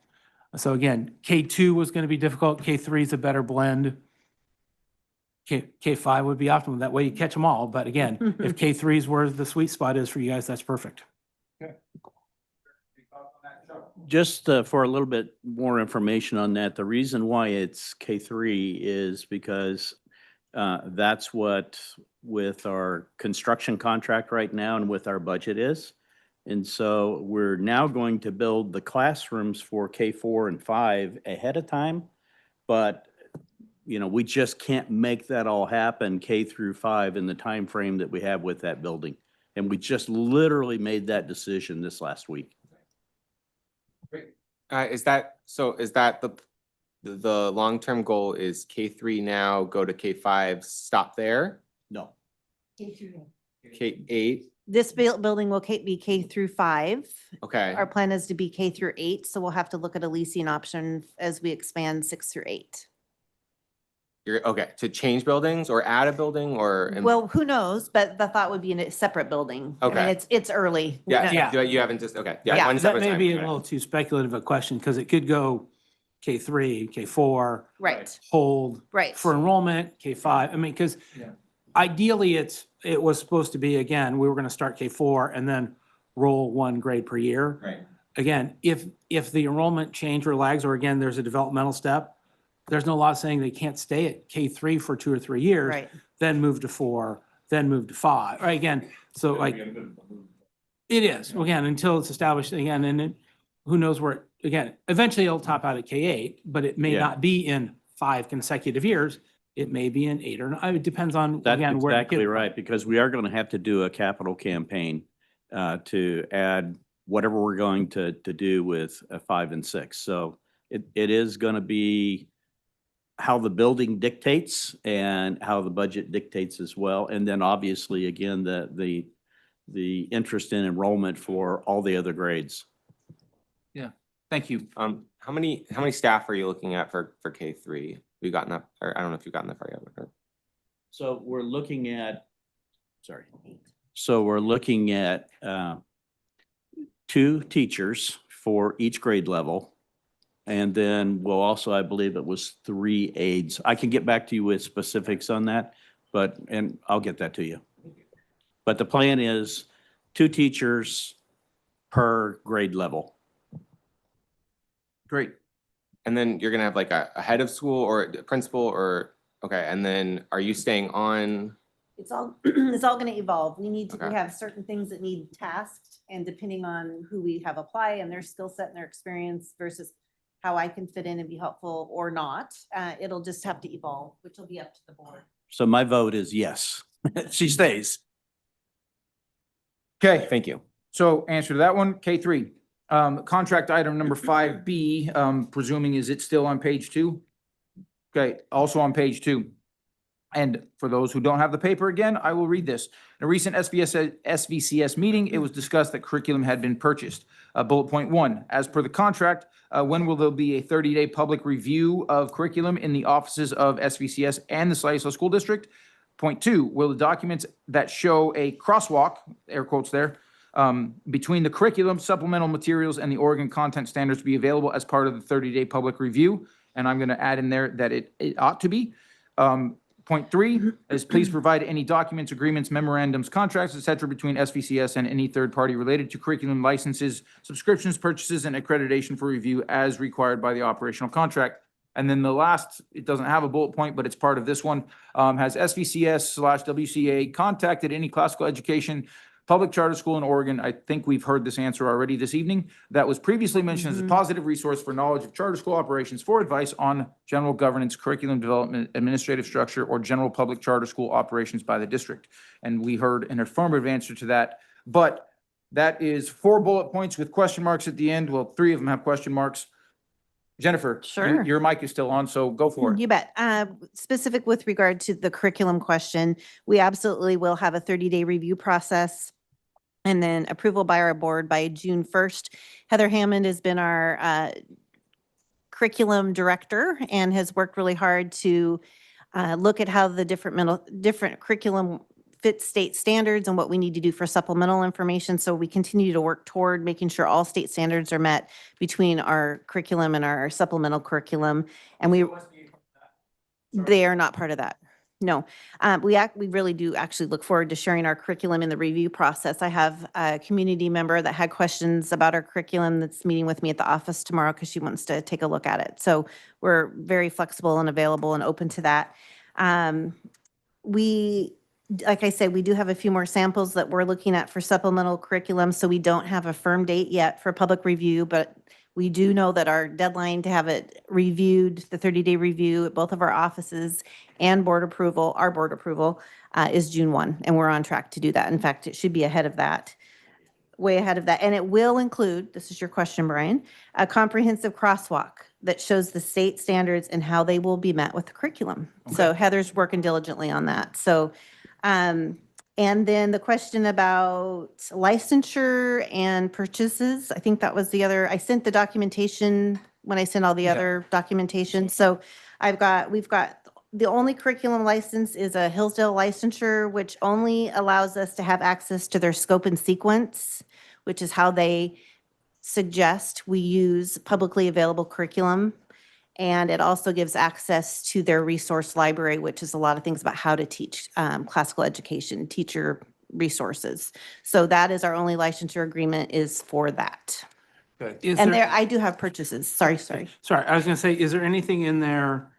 So again, K2 was going to be difficult. K3 is a better blend. K5 would be optimal. That way you catch them all. But again, if K3 is where the sweet spot is for you guys, that's perfect. Just for a little bit more information on that, the reason why it's K3 is because that's what with our construction contract right now and with our budget is. And so we're now going to build the classrooms for K4 and 5 ahead of time. But, you know, we just can't make that all happen K through 5 in the time frame that we have with that building. And we just literally made that decision this last week. Is that the long-term goal is K3 now, go to K5, stop there? No. K8, This building will be K through 5. okay. Our plan is to be K through 8, so we'll have to look at a leasing option as we expand 6 through 8. You're, okay, to change buildings or add a building or? Well, who knows, but the thought would be in a separate building. I mean, Okay. it's early. Yeah, Yeah. you haven't just, okay. Yeah. one step That at a may time, be a okay. little too speculative a question because it could go K3, K4, Right, hold right. for enrollment, K5. I mean, because Yeah. ideally it was supposed to be, again, we were going to start K4 and then roll 1 grade per year. Right. Again, if the enrollment change or lags, or again, there's a developmental step, there's no law saying they can't stay at K3 for 2 or 3 years, Right. then move to 4, then move to 5. Right, again, so like, it is, again, until it's established again, and who knows where again, eventually it'll top out at K-8, but it may Yeah. not be in 5 consecutive years. It may be in 8 or 9. It depends on, That's again, where. the exactly kids are. right, because we are going to have to do a capital campaign to add whatever we're going to do with 5 and 6. So it is going to be how the building dictates and how the budget dictates as well. And then obviously, again, the interest in enrollment for all the other grades. Thank you. How many staff are you looking at for K3? Have you gotten that, or I don't know if you've gotten that far yet. or- So we're looking at, sorry. So we're looking at 2 teachers for each grade level. And then we'll also, I believe it was 3 aides. I can get back to you with specifics on that, and I'll get that to you. But the plan is 2 teachers per grade level. Great. And then you're gonna have like a head of school or a principal or, okay, and then are you staying on? It's all, it's all gonna evolve. We Okay. have certain things that need tasked, and depending on who we have apply and their skill set and their experience versus how I can fit in and be helpful or not, it'll just have to evolve, which will be up to the board. So my vote is yes. She stays. Okay, Thank you. so answer to that one, K3. Contract item number 5B, presuming is it still on page 2? Okay, also on page 2. And for those who don't have the paper again, I will read this. In a recent SVCS meeting, it was discussed that curriculum had been purchased. Bullet point 1, as per the contract, when will there be a 30-day public review of curriculum in the offices of SVCS and the Slidell School District? Point 2, will the documents that show a crosswalk, air quotes there, between the curriculum, supplemental materials, and the Oregon content standards be available as part of the 30-day public review? And I'm going to add in there that it ought to be. Point 3 is please provide any documents, agreements, memorandums, contracts, et cetera, between SVCS and any third party related to curriculum licenses, subscriptions, purchases, and accreditation for review as required by the operational contract. And then the last, it doesn't have a bullet point, but it's part of this one, has SVCS/WCA contacted any classical education public charter school in Oregon? I think we've heard this answer already this evening. That was previously mentioned as a positive resource for knowledge of charter school operations for advice on general governance, curriculum development, administrative structure, or general public charter school operations by the district. And we heard an affirmative answer to that. But that is 4 bullet points with question marks at the end. Well, 3 of them have question marks. Jennifer, Sure. your mic is still on, so go for it. You bet. Specific with regard to the curriculum question, we absolutely will have a 30-day review process and then approval by our board by June 1st. Heather Hammond has been our curriculum director and has worked really hard to look at how the different curriculum fit state standards and what we need to do for supplemental information. So we continue to work toward making sure all state standards are met between our curriculum and our supplemental curriculum. And they are not part of that. No, we really do actually look forward to sharing our curriculum in the review process. I have a community member that had questions about our curriculum that's meeting with me at the office tomorrow because she wants to take a look at it. So we're very flexible and available and open to that. Like I said, we do have a few more samples that we're looking at for supplemental curriculum, so we don't have a firm date yet for public review, but we do know that our deadline to have it reviewed, the 30-day review at both of our offices and board approval, our board approval, is June 1, and we're on track to do that. In fact, it should be ahead of that, way ahead of that. And it will include, this is your question, Brian, a comprehensive crosswalk that shows the state standards and how they will be met with the curriculum. So Heather's working diligently on that. So, and then the question about licensure and purchases, I think that was the other, I sent the documentation when I sent all the other documentation. So we've got, the only curriculum license is a Hillsdale licensure, which only allows us to have access to their scope and sequence, which is how they suggest we use publicly available curriculum. And it also gives access to their resource library, which is a lot of things about how to teach classical education, teacher resources. So that is our only licensure agreement is for that. And there, I do have purchases. Sorry. Sorry, I was gonna say, is there anything in there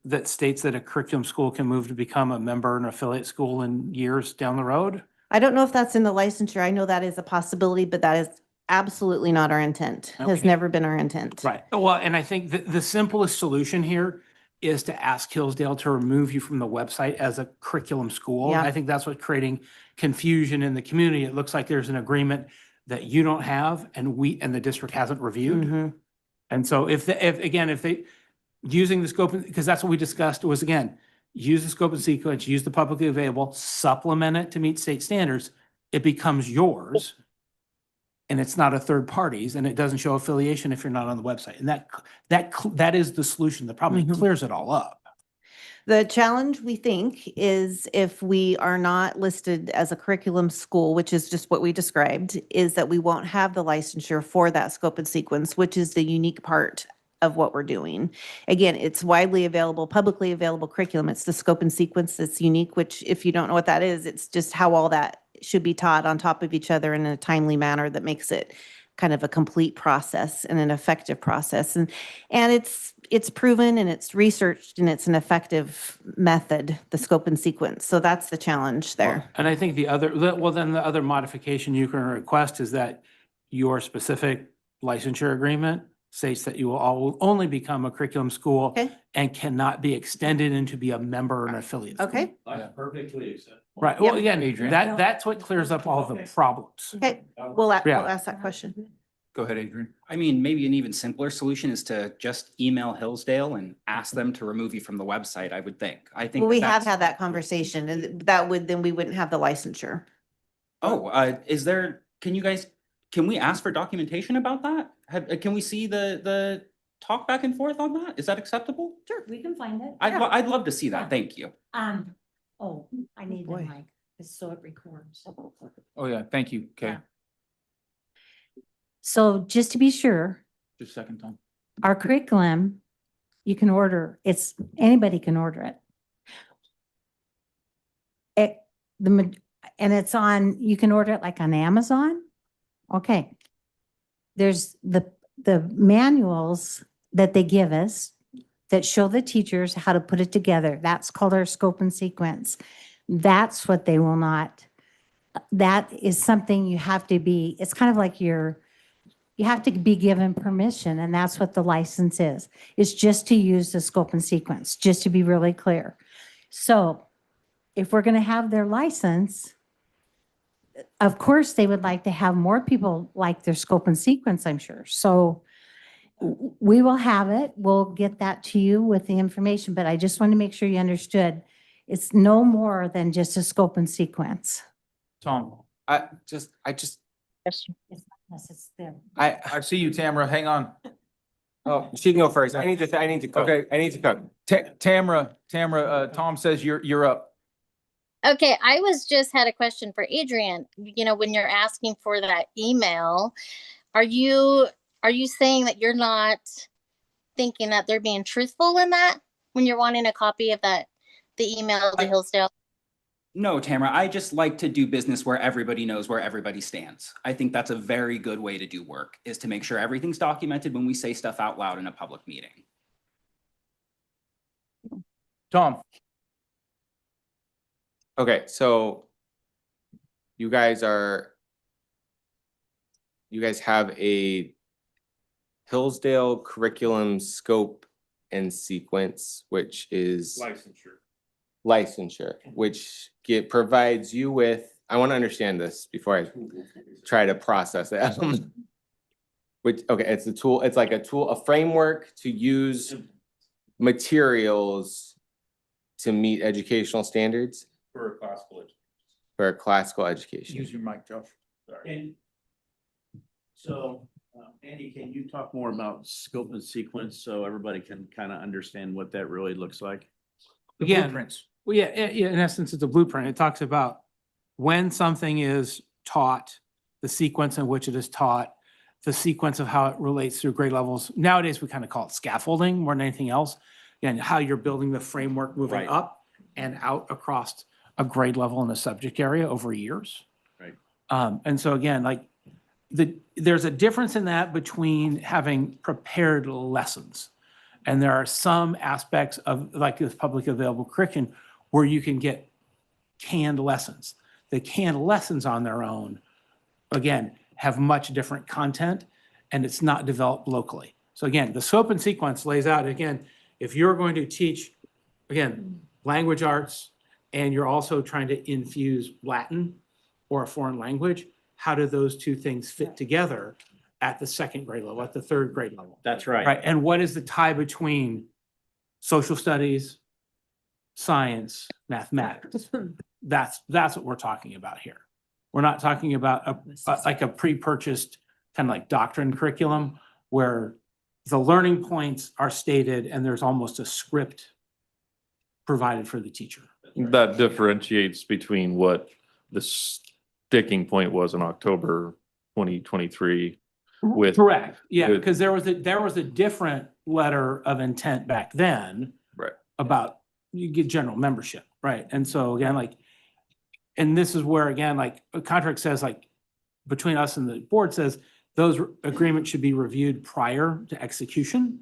that states that a curriculum school can move to become a member and affiliate school in years down the road? I don't know if that's in the licensure. I know that is a possibility, but that is absolutely not our intent, has Okay. never been our intent. Right. Well, and I think the simplest solution here is to ask Hillsdale to remove you from the website as a curriculum school. Yeah. I think that's what's creating confusion in the community. It looks like there's an agreement that you don't have and and the district hasn't reviewed. Mhm. And so if they, using the scope, because that's what we discussed was, again, use the scope and sequence, use the publicly available, supplement it to meet state standards, it becomes yours. And it's not a third party's, and it doesn't show affiliation if you're not on the website. And that is the solution. The problem Mhm. clears it all up. The challenge, we think, is if we are not listed as a curriculum school, which is just what we described, is that we won't have the licensure for that scope and sequence, which is the unique part of what we're doing. Again, it's widely available, publicly available curriculum. It's the scope and sequence that's unique, which if you don't know what that is, it's just how all that should be taught on top of each other in a timely manner that makes it kind of a complete process and an effective process. And it's proven and it's researched and it's an effective method, the scope and sequence. So that's the challenge there. And I think then the other modification you can request is that your specific licensure agreement states that you will only become a curriculum school Okay. and cannot be extended into be a member or an affiliate. school. Okay, That's perfectly acceptable. Right. Well, Yep. again, Adrian. that's what clears up all the problems. okay, we'll Yeah. ask that question. Go ahead, Adrian. I mean, maybe an even simpler solution is to just email Hillsdale and ask them to remove you from the website, I would think. I think. Well, we have that's- had that conversation and then we wouldn't have the licensure. Oh, can we ask for documentation about that? Can we see the talk back and forth on that? Is that acceptable? Sure, we can find it. I'd love to see that. Thank you. I need the boy. mic, so it records. Oh, yeah, thank you. Okay, Yeah. So just to be sure, just a second, Tom. our curriculum, you can order, anybody can order it. And it's you can order it like on Amazon. Okay. There's the manuals that they give us that show the teachers how to put it together. That's called our scope and sequence. That's what they will not, that is something you have to be, it's kind of like you have to be given permission, and that's what the license is. It's just to use the scope and sequence, just to be really clear. So if we're going to have their license, of course, they would like to have more people like their scope and sequence, I'm sure. So we will have it. We'll get that to you with the information, but I just want to make sure you understood. It's no more than just a scope and sequence. Tom, I I see you, Tamara. Hang on. oh, she can go first. I need to cook. Okay. I need to cook. Tamara, Tom says you're up. Okay, I just had a question for Adrian. You know, when you're asking for that email, are you saying that you're not thinking that they're being truthful in that when you're wanting a copy of the email to Hillsdale? No, Tamara, I just like to do business where everybody knows where everybody stands. I think that's a very good way to do work, is to make sure everything's documented when we say stuff out loud in a public meeting. Tom, Okay, so you guys have a Hillsdale curriculum scope and sequence, which is licensure, which provides you with, I want to understand this before I try to process it. It's a tool, it's like a framework to use materials to meet educational standards For a classical education. for a classical education. use your mic, Josh. And so, Andy, can you talk more about scope and sequence so everybody can kind of understand what that really looks like? The Again, blueprints. Well, yeah, in essence, it's a blueprint. It talks about when something is taught, the sequence in which it is taught, the sequence of how it relates through grade levels. Nowadays, we kind of call it scaffolding more than anything else. And how you're building the framework moving Right. up and out across a grade level in a subject area over years. Right. And so again, like there's a difference in that between having prepared lessons. And there are some aspects of like this public available curriculum where you can get canned lessons. The canned lessons on their own, again, have much different content and it's not developed locally. So again, the scope and sequence lays out, again, if you're going to teach, again, language arts, and you're also trying to infuse Latin or a foreign language, how do those two things fit together at the second grade level, at the third grade level? That's right. Right, and what is the tie between social studies, science, mathematics? That's what we're talking about here. We're not talking about like a pre-purchased kind of like doctrine curriculum where the learning points are stated and there's almost a script provided for the teacher. That differentiates between what the sticking point was in October 2023 with. Correct, yeah, with- because there was a different letter of intent back then. Right. About you get general membership, right? And so again, like, and this is where, again, like, a contract says, like, between us and the board says, those agreements should be reviewed prior to execution.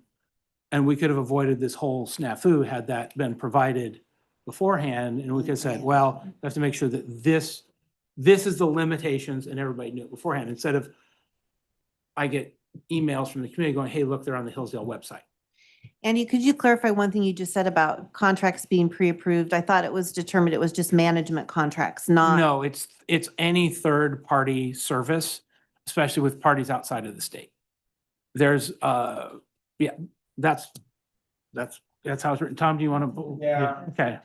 And we could have avoided this whole snafu had that been provided beforehand, and we could have said, well, we have to make sure that this is the limitations, and everybody knew it beforehand, instead of I get emails from the community going, hey, look, they're on the Hillsdale website. Andy, could you clarify one thing you just said about contracts being pre-approved? I thought it was determined it was just management contracts, not. No, it's any third-party service, especially with parties outside of the state. There's, yeah, that's how it's written. Tom, do you want to? Yeah. Okay.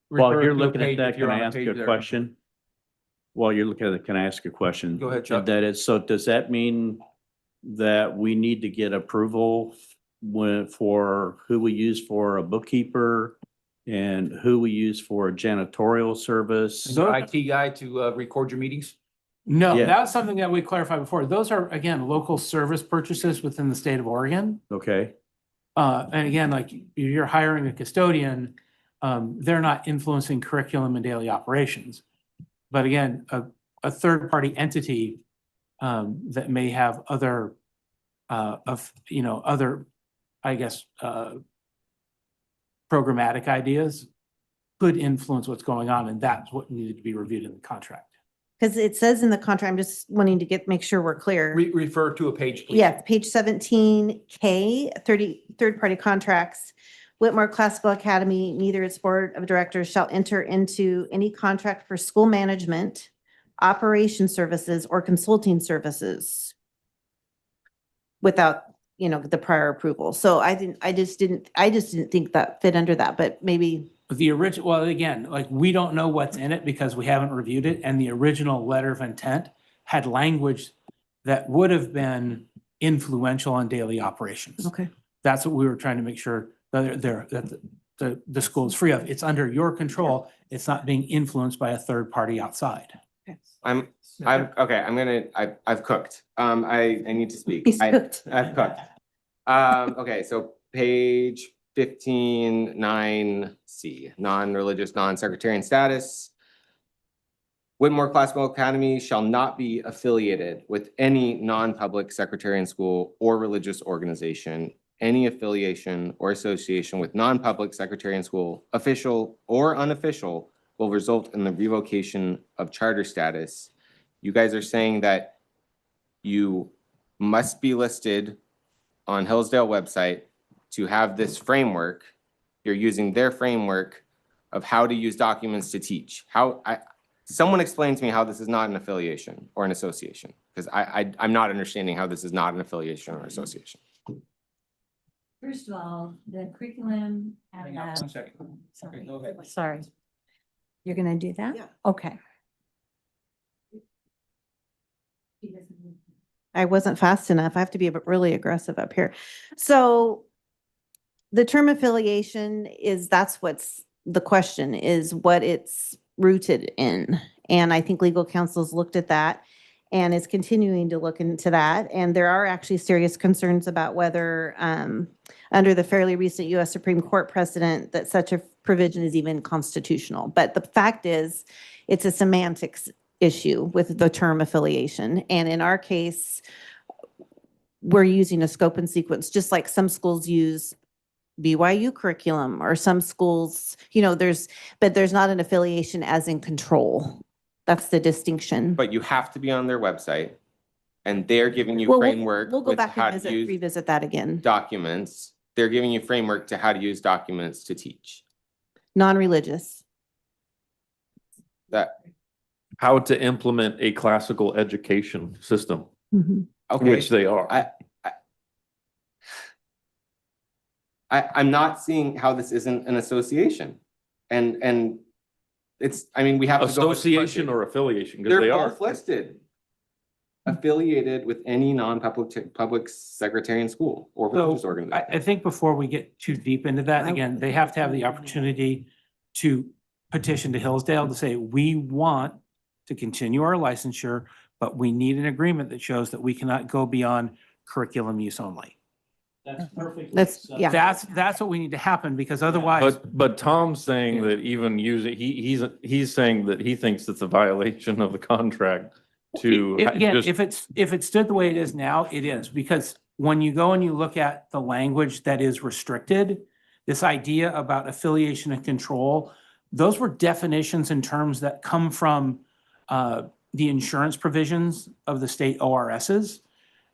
While Refer you're to a looking at page that, if you're can I on a ask page you a there. question? While you're looking at it, can I ask a question? Go ahead, Chuck. So does that mean that we need to get approval for who we use for a bookkeeper and who we use for a janitorial service? Is your IT guy to record your meetings? No, Yeah. that's something that we clarified before. Those are, again, local service purchases within the state of Oregon. Okay, And again, like, you're hiring a custodian, they're not influencing curriculum and daily operations. But again, a third-party entity that may have other, other, I guess, programmatic ideas could influence what's going on, and that's what needed to be reviewed in the contract. Because it says in the contract, I'm just wanting to make sure we're clear. Refer to a page, please. Yes, page 17K, third-party contracts. Whitmore Classical Academy, neither its board of directors shall enter into any contract for school management, operation services, or consulting services without, the prior approval. So I just didn't think that fit under that, but maybe. The original, well, again, like, we don't know what's in it because we haven't reviewed it, and the original letter of intent had language that would have been influential on daily operations. Okay. That's what we were trying to make sure that the school is free of. It's under your control. It's not being influenced by a third party outside. I've cooked. I need to speak. He's cooked. I've cooked. Okay, so page 15(9)(c), non-religious, non-sectarian status. Whitmore Classical Academy shall not be affiliated with any non-public sectarian school or religious organization. Any affiliation or association with non-public sectarian school, official or unofficial, will result in the revocation of charter status. You guys are saying that you must be listed on Hillsdale website to have this framework. You're using their framework of how to use documents to teach. Someone explain to me how this is not an affiliation or an association, because I'm not understanding how this is not an affiliation or association. First of all, the curriculum Hang on 1 second. Okay, go ahead. Sorry. You're gonna do that? Yeah. Okay. I wasn't fast enough. I have to be really aggressive up here. So the term affiliation that's what's the question, is what it's rooted in. And I think legal counsel's looked at that and is continuing to look into that. And there are actually serious concerns about whether under the fairly recent US Supreme Court precedent that such a provision is even constitutional. But the fact is, it's a semantics issue with the term affiliation. And in our case, we're using a scope and sequence, just like some schools use BYU curriculum, or some schools, but there's not an affiliation as in control. That's the distinction. But you have to be on their website and they're giving you Well, framework we'll go with back how and to use revisit that again. documents. They're giving you framework to how to use documents to teach. Non-religious. That, How to implement a classical education system, okay. which they are. I'm not seeing how this isn't an association. And it's, I mean, we have to go. with- Association or affiliation, because they They're are. both listed. Affiliated with any public secretarian school or religious So I organization. think before we get too deep into that, again, they have to have the opportunity to petition to Hillsdale to say, we want to continue our licensure, but we need an agreement that shows that we cannot go beyond curriculum use only. That's perfect. Yeah. That's what we need to happen, because otherwise, But Tom's saying that even using, he's saying that he thinks it's a violation of the contract to again, just, if it stood the way it is now, it is, because when you go and you look at the language that is restricted, this idea about affiliation and control, those were definitions and terms that come from the insurance provisions of the state ORSs,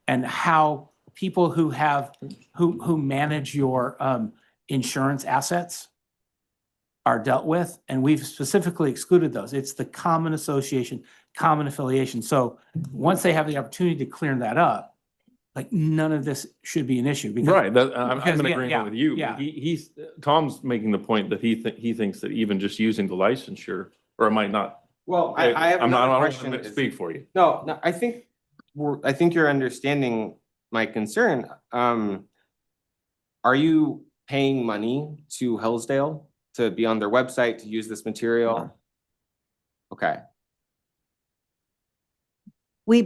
and how people who have, who manage your insurance assets are dealt with, and we've specifically excluded those. It's the common association, common affiliation. So once they have the opportunity to clear that up, like, none of this should be an issue. Because right, that, I'm because, in yeah, agreement yeah, with you. yeah. He's, Tom's making the point that he thinks that even just using the licensure, or it might not. Well, I have I'm not, another I don't question. want to speak for you. No, I think you're understanding my concern. Are you paying money to Hillsdale to be on their website, to use this material? Okay, We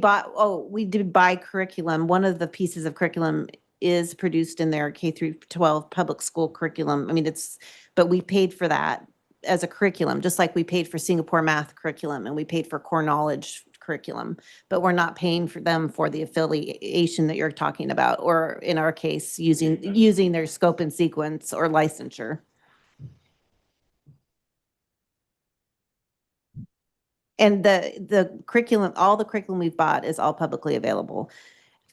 did buy curriculum. One of the pieces of curriculum is produced in their K through 12 public school curriculum. I mean, but we paid for that as a curriculum, just like we paid for Singapore math curriculum and we paid for core knowledge curriculum, but we're not paying for them for the affiliation that you're talking about, or in our case, using their scope and sequence or licensure. And the curriculum, all the curriculum we've bought is all publicly available.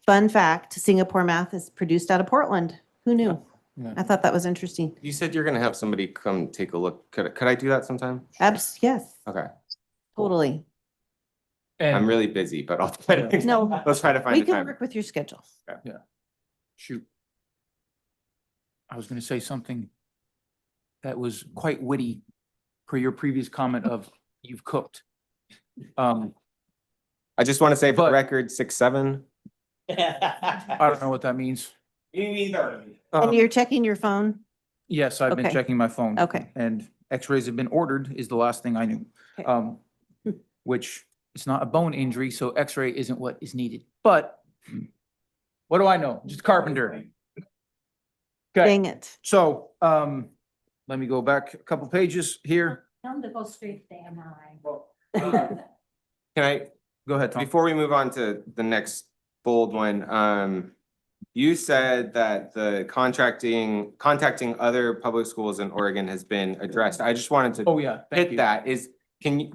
Fun fact, Singapore math is produced out of Portland. Who knew? Yeah. I thought that was interesting. you said you're gonna have somebody come take a look. Could I do that sometime? Yes, Okay, totally. I'm And really busy, but I'll try to, No, let's try to find we the can time. work with your schedule. shoot. I was gonna say something that was quite witty per your previous comment of you've cooked. I just want to say for the But- record, 6'7". I don't know what that means. And you're checking your phone? Yes, I've been Okay. checking my phone. Okay. And x-rays have been ordered is the last thing I knew. Okay. Which it's not a bone injury, so x-ray isn't what is needed, but what do I know? Just a carpenter. Okay, Dang it. so, let me go back a couple pages here. Tell them to go straight to the MRI. Can I, Go ahead, Tom. before we move on to the next bold one, you said that the contacting other public schools in Oregon has been addressed. I just wanted to Oh, yeah, thank hit you. that.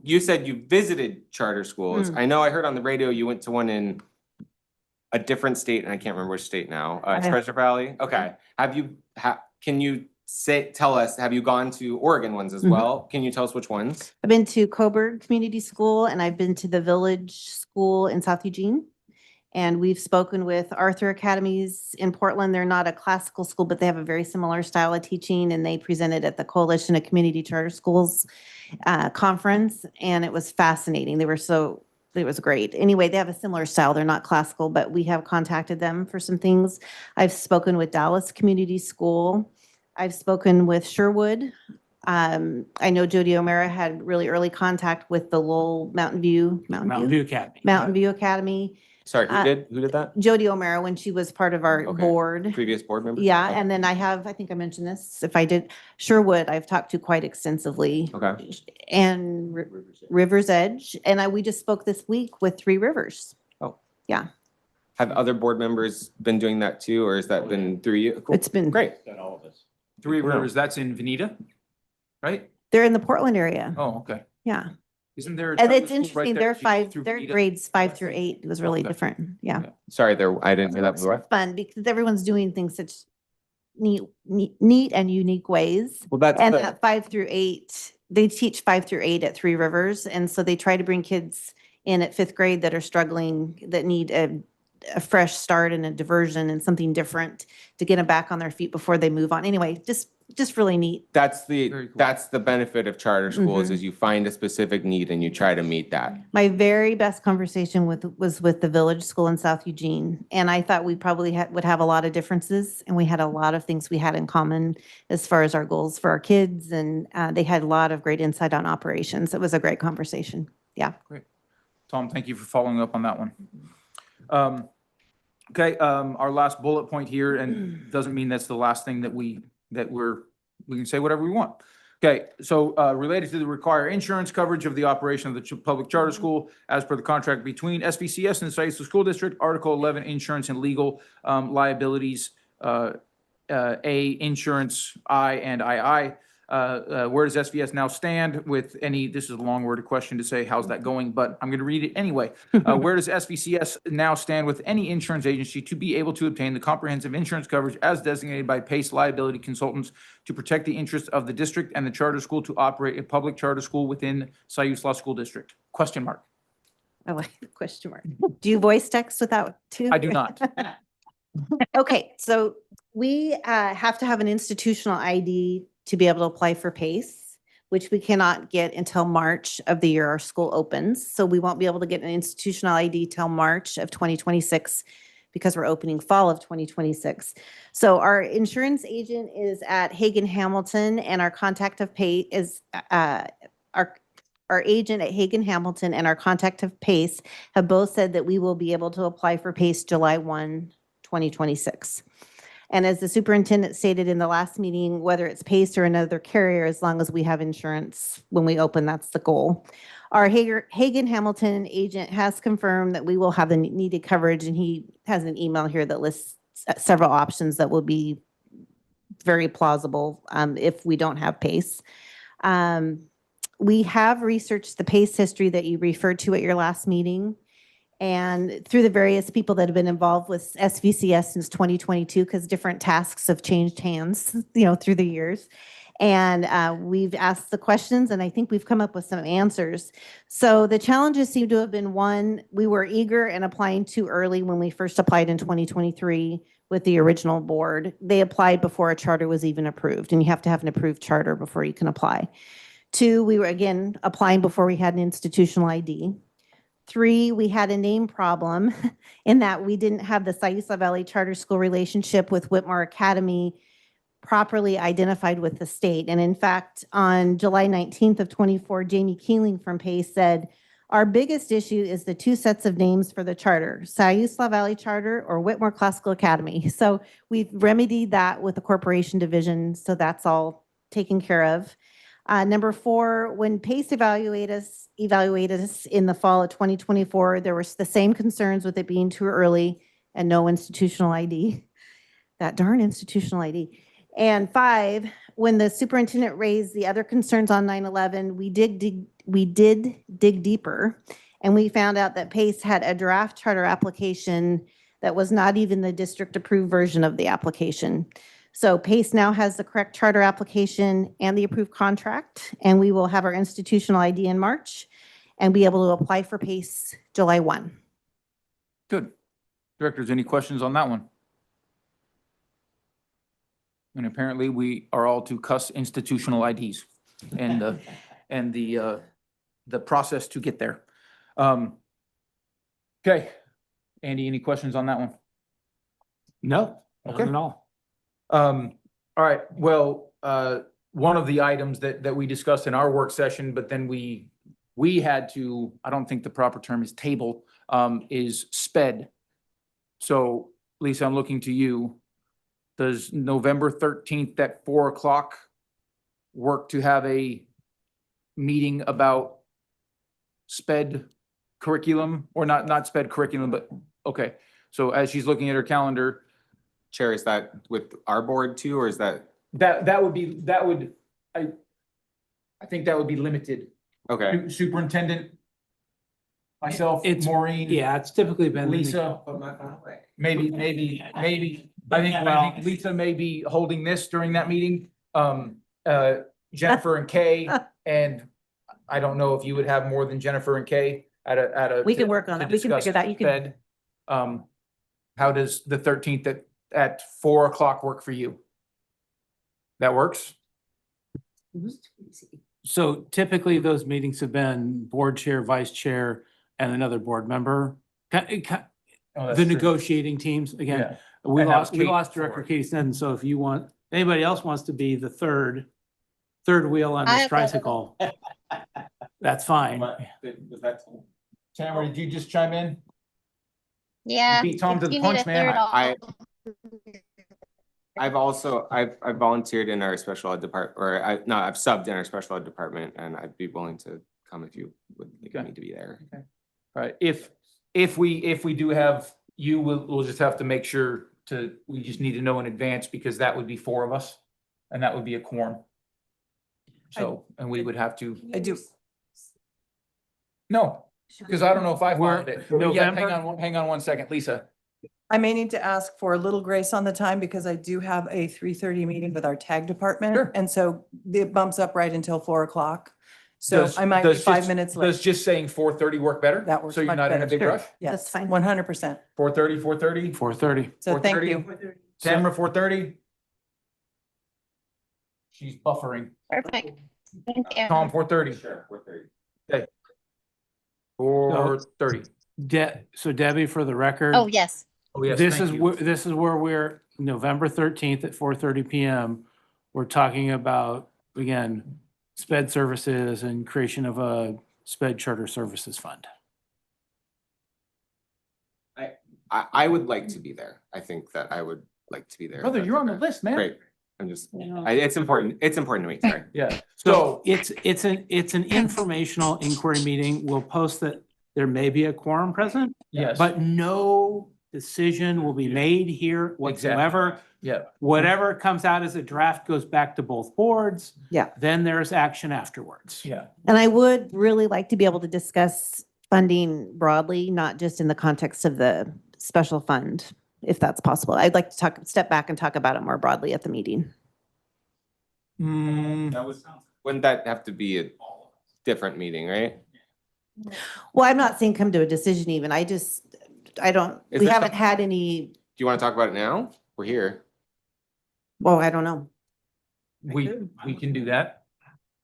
You said you visited charter schools. Mm. I know I heard on the radio you went to one in a different state, and I can't remember which state now, Treasure Valley. Okay. Can you tell us, have you gone to Oregon ones as Mhm. well? Can you tell us which ones? I've been to Coburg Community School and I've been to the Village School in South Eugene. And we've spoken with Arthur Academies in Portland. They're not a classical school, but they have a very similar style of teaching. And they presented at the Coalition of Community Charter Schools conference. And it was fascinating. It was great. Anyway, they have a similar style. They're not classical, but we have contacted them for some things. I've spoken with Dallas Community School. I've spoken with Sherwood. I know Jody O'Mara had really early contact with the Lowell Mountain View Academy. Sorry, Uh, who did that? Jody O'Mara, when she was part of our Okay. board. Previous board member? Yeah, Okay. and then I think I mentioned this, if I did, Sherwood, I've talked to quite extensively. Okay. And River's Edge, and we just spoke this week with Three Rivers. Have other board members been doing that too, or has that been through you? Cool. It's been, Great. Three Wow. Rivers, that's in Veneta, right? they're in the Portland area. Oh, okay. Yeah. Isn't there? a And charter it's school right interesting, there, they're G five, through their P? grades 5 through 8. It was really Okay. different. Yeah. Okay. Sorry, there, I didn't hear that. It's What? fun because everyone's doing things such neat and unique ways. Well, that's And the, that 5 through 8, they teach 5 through 8 at Three Rivers. And so they try to bring kids in at 5th grade that are struggling, that need a fresh start and a diversion and something different to get them back on their feet before they move on. Anyway, just really neat. Very cool. that's the benefit of charter schools Mhm. is you find a specific need and you try to meet that. My very best conversation was with the village school in South Eugene. And I thought we probably would have a lot of differences, and we had a lot of things we had in common as far as our goals for our kids. And they had a lot of great insight on operations. It was a great conversation. Yeah. Tom, thank you for following up on that one. Okay, our last bullet point here, and doesn't mean that's the last thing we can say whatever we want. Okay, so related to the require insurance coverage of the operation of the public charter school as per the contract between SVCS and the Scioto School District, Article 11, insurance and legal liabilities, A, insurance, I, and II. Where does SVS now stand with any, this is a long-worded question to say, how's that going? But I'm going to read it anyway. Where does SVCS now stand with any insurance agency to be able to obtain the comprehensive insurance coverage as designated by PACE Liability Consultants to protect the interests of the district and the charter school to operate a public charter school within Siuslaw School District? Question mark. I like the question mark. Do you voice text without too? I do not. Okay, so we have to have an institutional ID to be able to apply for PACE, which we cannot get until March of the year our school opens. So we won't be able to get an institutional ID till March of 2026 because we're opening fall of 2026. So our insurance agent is at Hagen Hamilton, and our contact of PACE is our agent at Hagen Hamilton and our contact of PACE have both said that we will be able to apply for PACE July 1, 2026. And as the superintendent stated in the last meeting, whether it's PACE or another carrier, as long as we have insurance when we open, that's the goal. Our Hagen Hamilton agent has confirmed that we will have the needed coverage, and he has an email here that lists several options that will be very plausible if we don't have PACE. We have researched the PACE history that you referred to at your last meeting, and through the various people that have been involved with SVCS since 2022, because different tasks have changed hands, through the years. And we've asked the questions, and I think we've come up with some answers. So the challenges seem to have been, one, we were eager and applying too early when we first applied in 2023 with the original board. They applied before a charter was even approved, and you have to have an approved charter before you can apply. 2, we were, again, applying before we had an institutional ID. 3, we had a name problem in that we didn't have the Siuslaw Valley Charter School relationship with Whitmore Academy properly identified with the state. And in fact, on July 19th of 24, Jamie Keeling from PACE said, our biggest issue is the 2 sets of names for the charter, Siuslaw Valley Charter or Whitmore Classical Academy. So we've remedied that with the corporation division, so that's all taken care of. Number 4, when PACE evaluated us in the fall of 2024, there was the same concerns with it being too early and no institutional ID. That darn institutional ID. And 5, when the superintendent raised the other concerns on 9/11, we did dig deeper, and we found out that PACE had a draft charter application that was not even the district-approved version of the application. So PACE now has the correct charter application and the approved contract, and we will have our institutional ID in March and be able to apply for PACE July 1. Good. Directors, any questions on that one? And apparently we are all to cuss institutional IDs and the process to get there. Okay. Andy, any questions on that one? No, Okay. not at all. All right, well, one of the items that we discussed in our work session, but then we had to, I don't think the proper term is table, is SPED. So Lisa, I'm looking to you. Does November 13th at 4 o'clock work to have a meeting about SPED curriculum, or not SPED curriculum, but, okay. So as she's looking at her calendar, Chair, is that with our board too, or is that? I think that would be limited Okay. Superintendent, myself, It's- Maureen. Yeah, it's typically been. Lisa. Maybe, I think Lisa may be holding this during that meeting. Jennifer and Kay, and I don't know if you would have more than Jennifer and Kay at a. We can work on to it. We can discuss figure that. You can- Fed. How does the 13th at 4 o'clock work for you? That works? So typically those meetings have been board chair, vice chair, and another board member. Oh, that's The true. negotiating teams, again, Yeah. we And that was lost Kate Director before. Katie Sneddon, so if you want, anybody else wants to be the third wheel on this I- tricycle, that's fine. Tamara, did you just chime in? Yeah. Beat Tom if to the you need a punch, man. third, I- I'll- I've volunteered in our special ed department, I've subbed in our special ed department, and I'd be willing to come if you would like Okay. me to be there. Right, if we do have you, we'll just have to make sure we just need to know in advance because that would be 4 of us. And that would be a quorum. So, and we would have to, I do. no, because I don't know if I found it. We're- Yeah, November? hang on one second, Lisa. I may need to ask for a little grace on the time because I do have a 3:30 meeting with our tag department. Sure. And so it bumps up right until 4 o'clock. So Does- I might be does 5 just- minutes Does late. just saying 4:30 work better? That works So you're much not in a better. big Sure. rush? Yes, That's fine. 100%. 4:30, 4:30? 4:30. So thank 4:30? you. Tamara, 4:30? She's buffering. Perfect. Thank you. Tom, 4:30? Sure, 4:30. Okay. 4:30. So Debbie, for the record. Oh, yes. Oh, yes, This thank is you. this is where we're November 13th at 4:30 PM. We're talking about, again, sped services and creation of a sped charter services fund. I would like to be there. I think that I would like to be there. if Brother, that's you're on the okay. list, man. Great. I'm just, it's important to me, sorry. Yeah, So it's an informational inquiry meeting. We'll post that there may be a quorum present, yes. but no decision will be made here whatsoever. Yeah, Whatever comes out as a draft goes back to both boards. Yeah. Then there's action afterwards. yeah. And I would really like to be able to discuss funding broadly, not just in the context of the special fund, if that's possible. I'd like to step back and talk about it more broadly at the meeting. Wouldn't that have to be a different meeting, right? Well, I'm not saying come to a decision even. I don't, Is we there haven't some- had any, Do you want to talk about it now? We're here. well, I don't know. We can do that.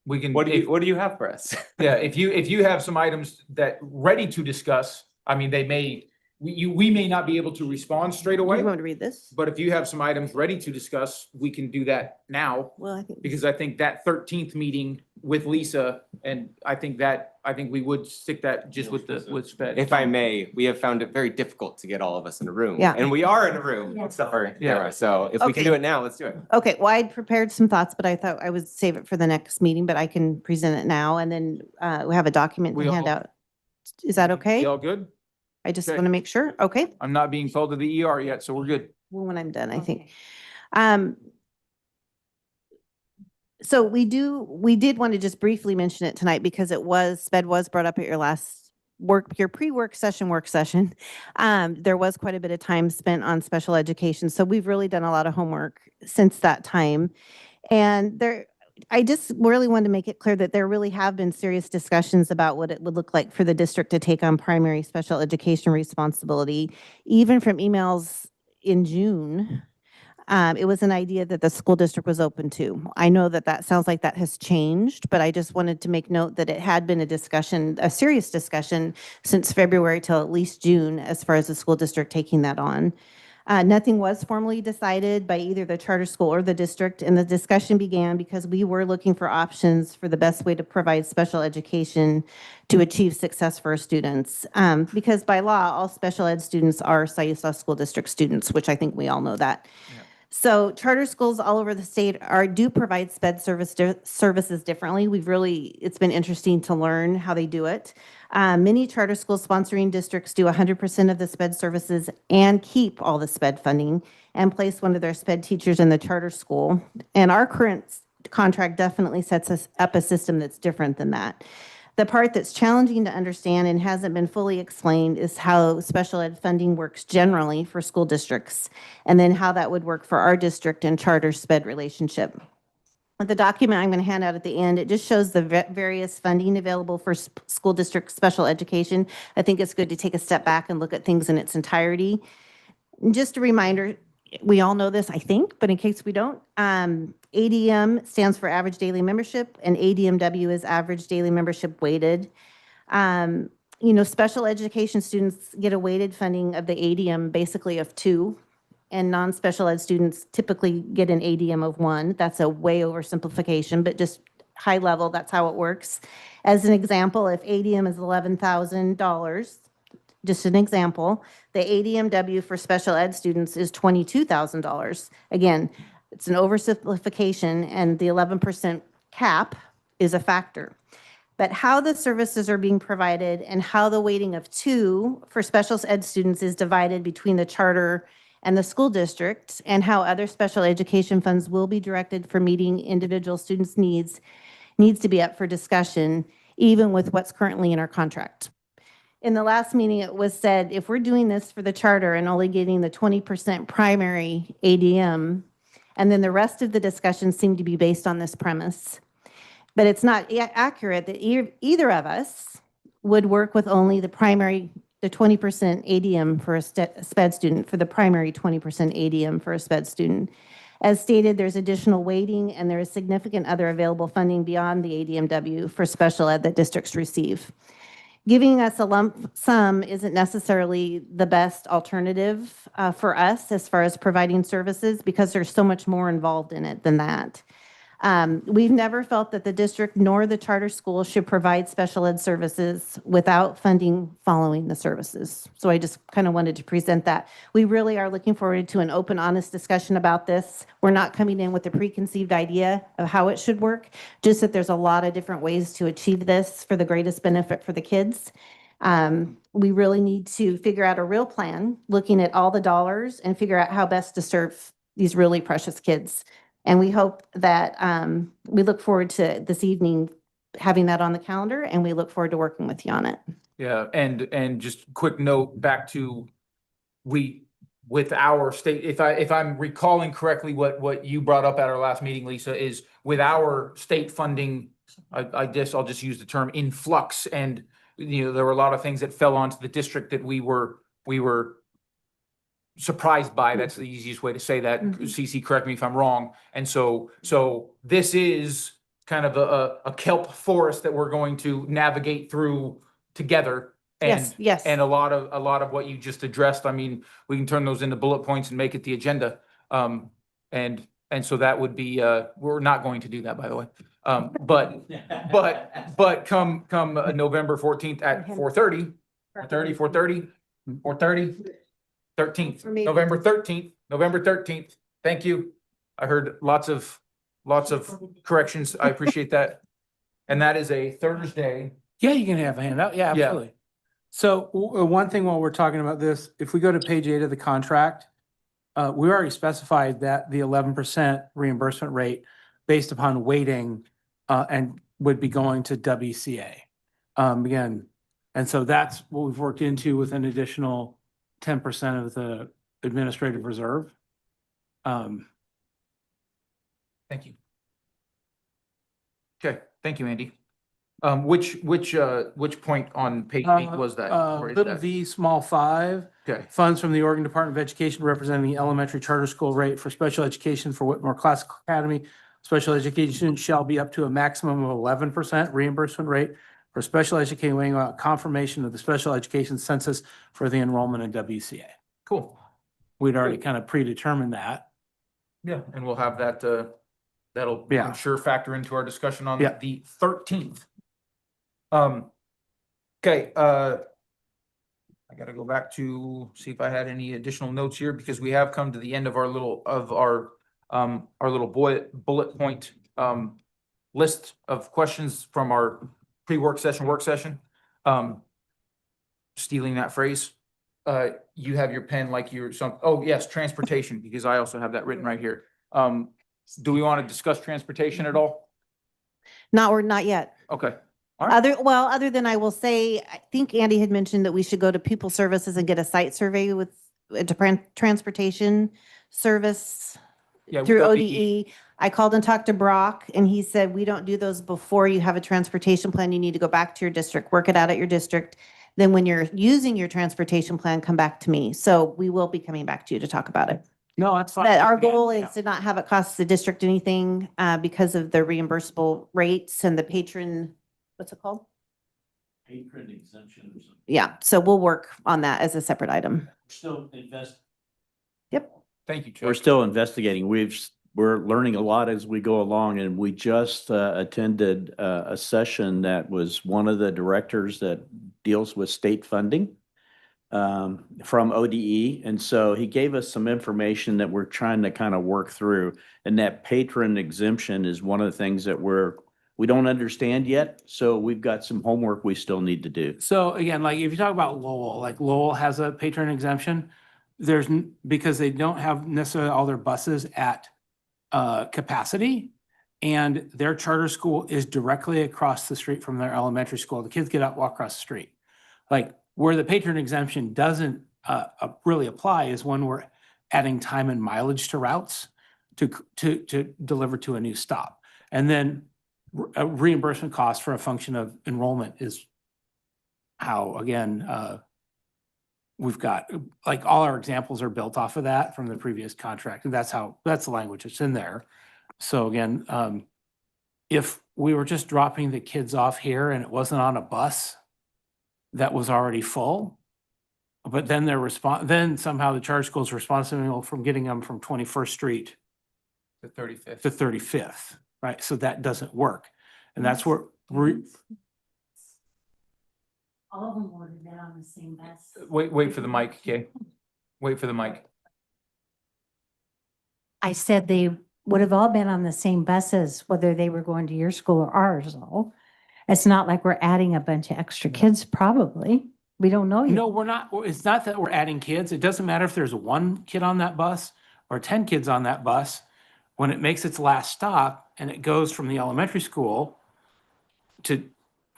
We can. What do you have for us? Yeah, if you have some items that ready to discuss, I mean, we may not be able to respond straight Do away. you want me to read this? But if you have some items ready to discuss, we can do that now. Well, I think. Because I think that 13th meeting with Lisa, and I think we would stick that just with sped. If I may, we have found it very difficult to get all of us in a room. Yeah. And we are in a room, except for Yeah. Tamara. So if we can Okay. do it now, let's do it. Okay, well, I'd prepared some thoughts, but I thought I would save it for the next meeting, but I can present it now and then we have a document We to all- hand out. Is that okay? Y'all good? I just okay. want to make sure. Okay, I'm not being told to the ER yet, so we're good. well, when I'm done, I think. So we did want to just briefly mention it tonight because sped was brought up at your pre-work session. There was quite a bit of time spent on special education. So we've really done a lot of homework since that time. And I just really wanted to make it clear that there really have been serious discussions about what it would look like for the district to take on primary special education responsibility, even from emails in June. It was an idea that the school district was open to. I know that sounds like that has changed, but I just wanted to make note that it had been a serious discussion since February till at least June as far as the school district taking that on. Nothing was formally decided by either the charter school or the district, and the discussion began because we were looking for options for the best way to provide special education to achieve success for our students. Because by law, all special ed students are Siuslaw School District students, which I think we all know that. Yeah. So charter schools all over the state do provide sped services differently. It's been interesting to learn how they do it. Many charter school sponsoring districts do 100% of the sped services and keep all the sped funding and place one of their sped teachers in the charter school. And our current contract definitely sets us up a system that's different than that. The part that's challenging to understand and hasn't been fully explained is how special ed funding works generally for school districts, and then how that would work for our district and charter sped relationship. The document I'm going to hand out at the end, it just shows the various funding available for school district special education. I think it's good to take a step back and look at things in its entirety. And just a reminder, we all know this, I think, but in case we don't, ADM stands for average daily membership, and ADMW is average daily membership weighted. Special education students get a weighted funding of the ADM basically of 2, and non-special ed students typically get an ADM of 1. That's a way oversimplification, but just high level, that's how it works. As an example, if ADM is $11,000, just an example, the ADMW for special ed students is $22,000. Again, it's an oversimplification, and the 11% cap is a factor. But how the services are being provided and how the weighting of 2 for special ed students is divided between the charter and the school district, and how other special education funds will be directed for meeting individual students' needs to be up for discussion, even with what's currently in our contract. In the last meeting, it was said, if we're doing this for the charter and only getting the 20% primary ADM, and then the rest of the discussion seemed to be based on this premise. But it's not accurate that either of us would work with only the 20% ADM for a SPED student, for the primary 20% ADM for a SPED student. As stated, there's additional weighting, and there is significant other available funding beyond the ADMW for special ed that districts receive. Giving us a lump sum isn't necessarily the best alternative for us as far as providing services, because there's so much more involved in it than that. We've never felt that the district nor the charter school should provide special ed services without funding following the services. So I just kind of wanted to present that. We really are looking forward to an open, honest discussion about this. We're not coming in with a preconceived idea of how it should work, just that there's a lot of different ways to achieve this for the greatest benefit for the kids. We really need to figure out a real plan, looking at all the dollars, and figure out how best to serve these really precious kids. And we hope that, we look forward to this evening having that on the calendar, and we look forward to working with you on it. Yeah, and just quick note back to, with our state, if I'm recalling correctly, what you brought up at our last meeting, Lisa, is with our state funding, I guess I'll just use the term influx, and, there were a lot of things that fell onto the district that we were surprised by. That's the easiest way to say that. CC, correct me if I'm wrong. And so this is kind of a kelp forest that we're going to navigate through together. And, Yes. And a lot of what you just addressed, I mean, we can turn those into bullet points and make it the agenda. And so that would be, we're not going to do that, by the way. But come November 14th at 4:30, 13th, November 13th. Thank you. I heard lots of corrections. I appreciate that. And that is a Thursday. Yeah, you can have a handout. Yeah, Yeah. absolutely. So one thing while we're talking about this, if we go to page 8 of the contract, we already specified that the 11% reimbursement rate based upon weighting and would be going to WCA. Again, and so that's what we've worked into with an additional 10% of the administrative reserve. Thank you. Okay, thank you, Andy. Which point on page 8 was that? Or is Little that- v, small 5. Okay, Funds from the Oregon Department of Education representing the elementary charter school rate for special education for Whitmore Classical Academy. Special education shall be up to a maximum of 11% reimbursement rate for special education weighing out confirmation of the special education census for the enrollment in WCA. cool. We'd already kind of predetermined that. Yeah, and we'll have that, that'll, Yeah. I'm sure, factor into our discussion on Yeah. the 13th. Okay, I gotta go back to see if I had any additional notes here, because we have come to the end of our little bullet point, list of questions from our pre-work session, work session. Stealing that phrase, you have your pen like you're oh yes, transportation, because I also have that written right here. Do we want to discuss transportation at all? Not yet. Okay, All right. Other than I will say, I think Andy had mentioned that we should go to People Services and get a site survey with transportation service Yeah, through ODE. ODE. I called and talked to Brock and he said, we don't do those before you have a transportation plan. You need to go back to your district, work it out at your district. Then when you're using your transportation plan, come back to me. So we will be coming back to you to talk about it. No, that's fine. But our goal Yeah. is to not have it cost the district anything because of the reimbursable rates and the patron, what's it called? Patron exemption or something. Yeah, so we'll work on that as a separate item. Still Yep. Thank you, We're Chuck. still investigating. We're learning a lot as we go along, and we just attended a session that was one of the directors that deals with state funding from ODE. And so he gave us some information that we're trying to kind of work through. And that patron exemption is one of the things that we don't understand yet. So we've got some homework we still need to do. So again, like if you talk about Lowell, like Lowell has a patron exemption. Because they don't have necessarily all their buses at capacity. And their charter school is directly across the street from their elementary school. The kids get out, walk across the street. Like where the patron exemption doesn't really apply is when we're adding time and mileage to routes to deliver to a new stop. And then a reimbursement cost for a function of enrollment is how, again, we've got, like, all our examples are built off of that from the previous contract, and that's the language that's in there. So again, if we were just dropping the kids off here and it wasn't on a bus that was already full, but then then somehow the charter school is responsible from getting them from 21st Street The 35th. to 35th, right? So that doesn't work. And that's where All of them would have been on the same bus. Wait for the mic, okay? Wait for the mic. I said they would have all been on the same buses, whether they were going to your school or ours, though. It's not like we're adding a bunch of extra kids, probably. We don't know yet. No, we're not. It's not that we're adding kids. It doesn't matter if there's one kid on that bus or 10 kids on that bus. When it makes its last stop and it goes from the elementary school to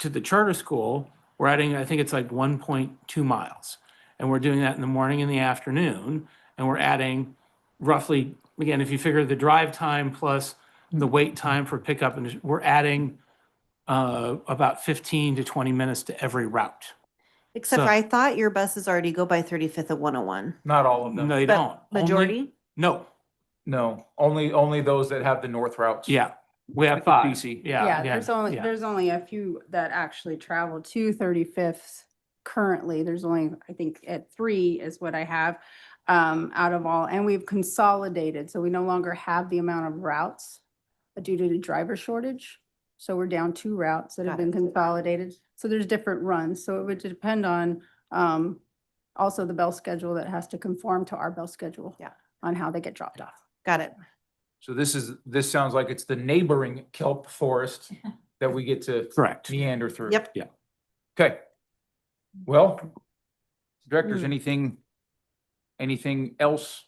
the charter school, we're adding, I think it's like 1.2 miles. And we're doing that in the morning and the afternoon. And we're adding roughly, again, if you figure the drive time plus the wait time for pickup, and we're adding about 15 to 20 minutes to every route. Except So- for I thought your buses already go by 35th at 101. Not all of them. No, you But don't. Only- Majority? No, No, only those that have the north routes. yeah, we have Like the 5. BC. Yeah, There's only, yeah. there's only a few that actually travel to 35th currently. There's only, I think at 3 is what I have out of all, and we've consolidated. So we no longer have the amount of routes due to the driver shortage. So we're down 2 routes that have Got been consolidated. So there's different runs. So it would depend on also the bell schedule that has to conform to our bell schedule. Yeah. On how they get dropped off. Got it. So this sounds like it's the neighboring kelp forest that we get to Correct. meander through. Yep. Yeah. Okay. Well, directors, anything else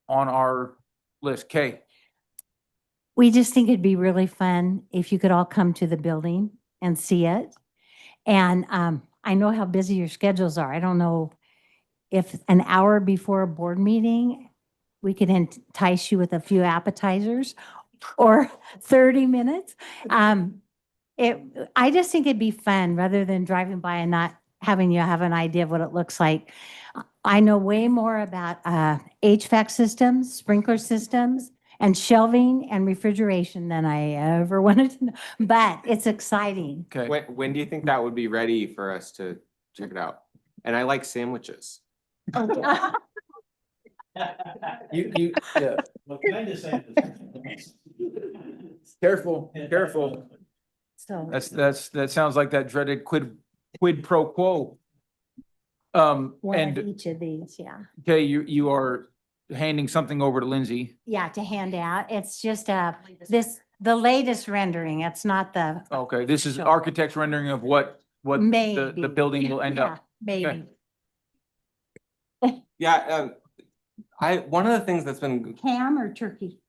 on our list? Kay? We just think it'd be really fun if you could all come to the building and see it. And I know how busy your schedules are. I don't know if an hour before a board meeting, we could entice you with a few appetizers or 30 minutes. I just think it'd be fun rather than driving by and not having you have an idea of what it looks like. I know way more about HVAC systems, sprinkler systems, and shelving and refrigeration than I ever wanted to know, but it's exciting. Okay. When do you think that would be ready for us to check it out? And I like sandwiches. Yeah. Careful. So That sounds like that dreaded quid pro quo. one of And each of these, yeah. Kay, you are handing something over to Lindsay. Yeah, to hand out. It's just the latest rendering. It's not the. Okay, this is Sure. architect's rendering of what the Maybe. building will end Yeah, up. maybe. Yeah, one of the things that's been, Ham or turkey?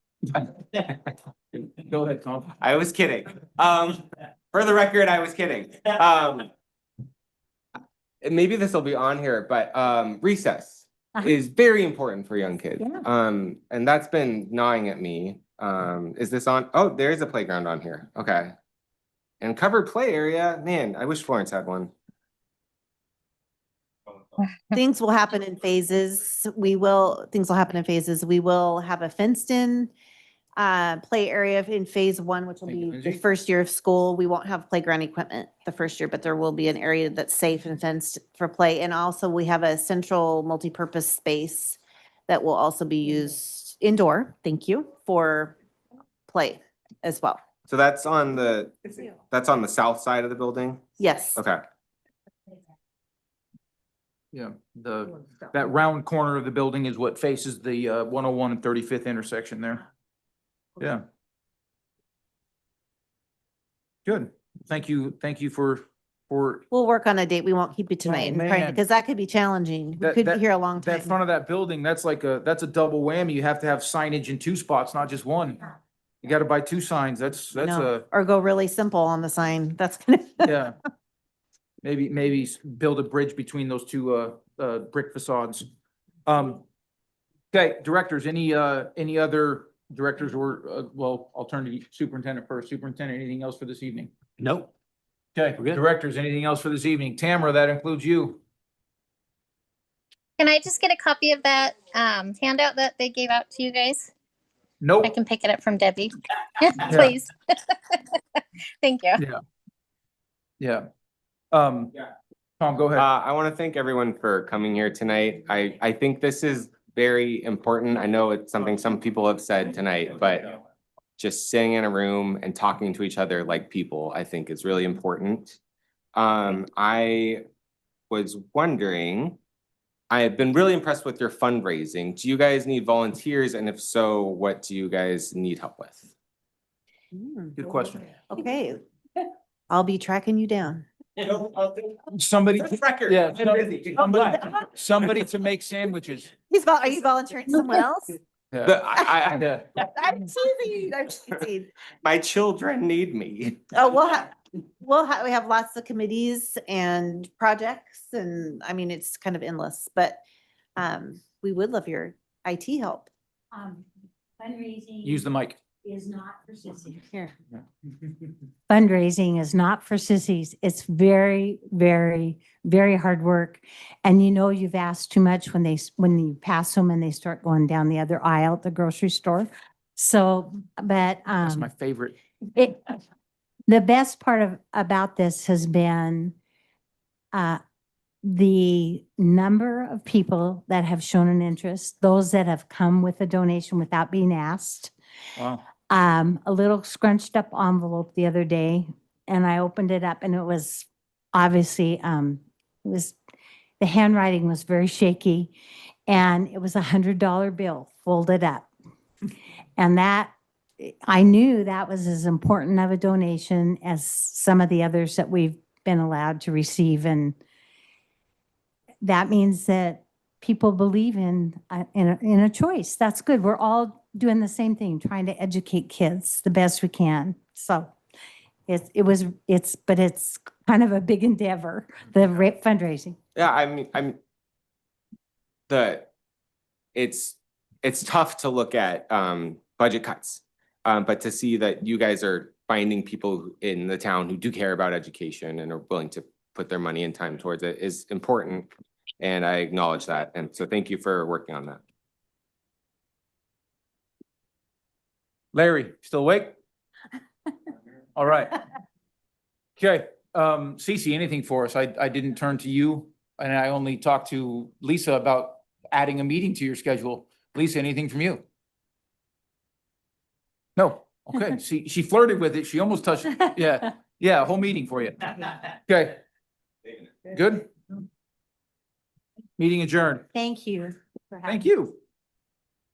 Go ahead, Tom. I was kidding. For the record, I was kidding. And maybe this will be on here, but recess is very important for young kids. Yeah. And that's been gnawing at me. Is this on? Oh, there is a playground on here. Okay. And covered play area, man, I wish Florence had one. Things will happen in phases. Things will happen in phases. We will have a fenced in play area in phase one, which will Thank you, be the Lindsay. first year of school. We won't have playground equipment the first year, but there will be an area that's safe and fenced for play. And also we have a central multipurpose space that will also be used indoor, thank you, for play as well. So that's on the south side of the building? Yes. Okay. Yeah, that round corner of the building is what faces the 101 and 35th intersection there. Yeah. Good. Thank you for, We'll work on a date. We won't keep you tonight, man. because that could be challenging. We That- could be that- here a long that time. front of that building, that's a double whammy. You have to have signage in two spots, not just one. You gotta buy two signs. That's No, or go really simple on the sign. That's gonna. yeah. Maybe build a bridge between those two brick facades. Okay, directors, any other directors or well, I'll turn to you, superintendent first. Superintendent, anything else for this evening? Nope. Okay, We're good. directors, anything else for this evening? Tamara, that includes you. Can I just get a copy of that handout that they gave out to you guys? Nope. I can pick it up from Debbie, please. Thank you. Yeah. Tom, go ahead. I want to thank everyone for coming here tonight. I think this is very important. I know it's something some people have said tonight, but just sitting in a room and talking to each other like people, I think is really important. I was wondering, I have been really impressed with your fundraising. Do you guys need volunteers? And if so, what do you guys need help with? Good question. Okay. I'll be tracking you down. Somebody, Record. yeah, somebody to make sandwiches. Are you volunteering someone else? Yeah. I, Yeah. I'm teasing. I'm teasing. my children need me. Oh, we have lots of committees and projects, and I mean, it's kind of endless, but we would love your IT help. Fundraising. Use the mic. Is not for sissies. Here. Fundraising is not for sissies. It's very, very, very hard work. And you know, you've asked too much when you pass them and they start going down the other aisle at the grocery store. So, but, That's my favorite. the best part about this has been, the number of people that have shown an interest, those that have come with a donation without being asked. Wow. A little scrunched up envelope the other day, and I opened it up, and it was obviously, the handwriting was very shaky, and it was $100 bill folded up. And that, I knew that was as important of a donation as some of the others that we've been allowed to receive, and that means that people believe in a choice. That's good. We're all doing the same thing, trying to educate kids the best we can. So it's kind of a big endeavor, the fundraising. Yeah, I mean, it's tough to look at budget cuts. But to see that you guys are finding people in the town who do care about education and are willing to put their money and time towards it is important. And I acknowledge that. And so thank you for working on that. Larry, still awake? All right. Okay, Cece, anything for us? I didn't turn to you, and I only talked to Lisa about adding a meeting to your schedule. Lisa, anything from you? No, okay, she flirted with it, she almost touched, yeah, a whole meeting for you. Okay. Good? Meeting adjourned. Thank you. Thank you.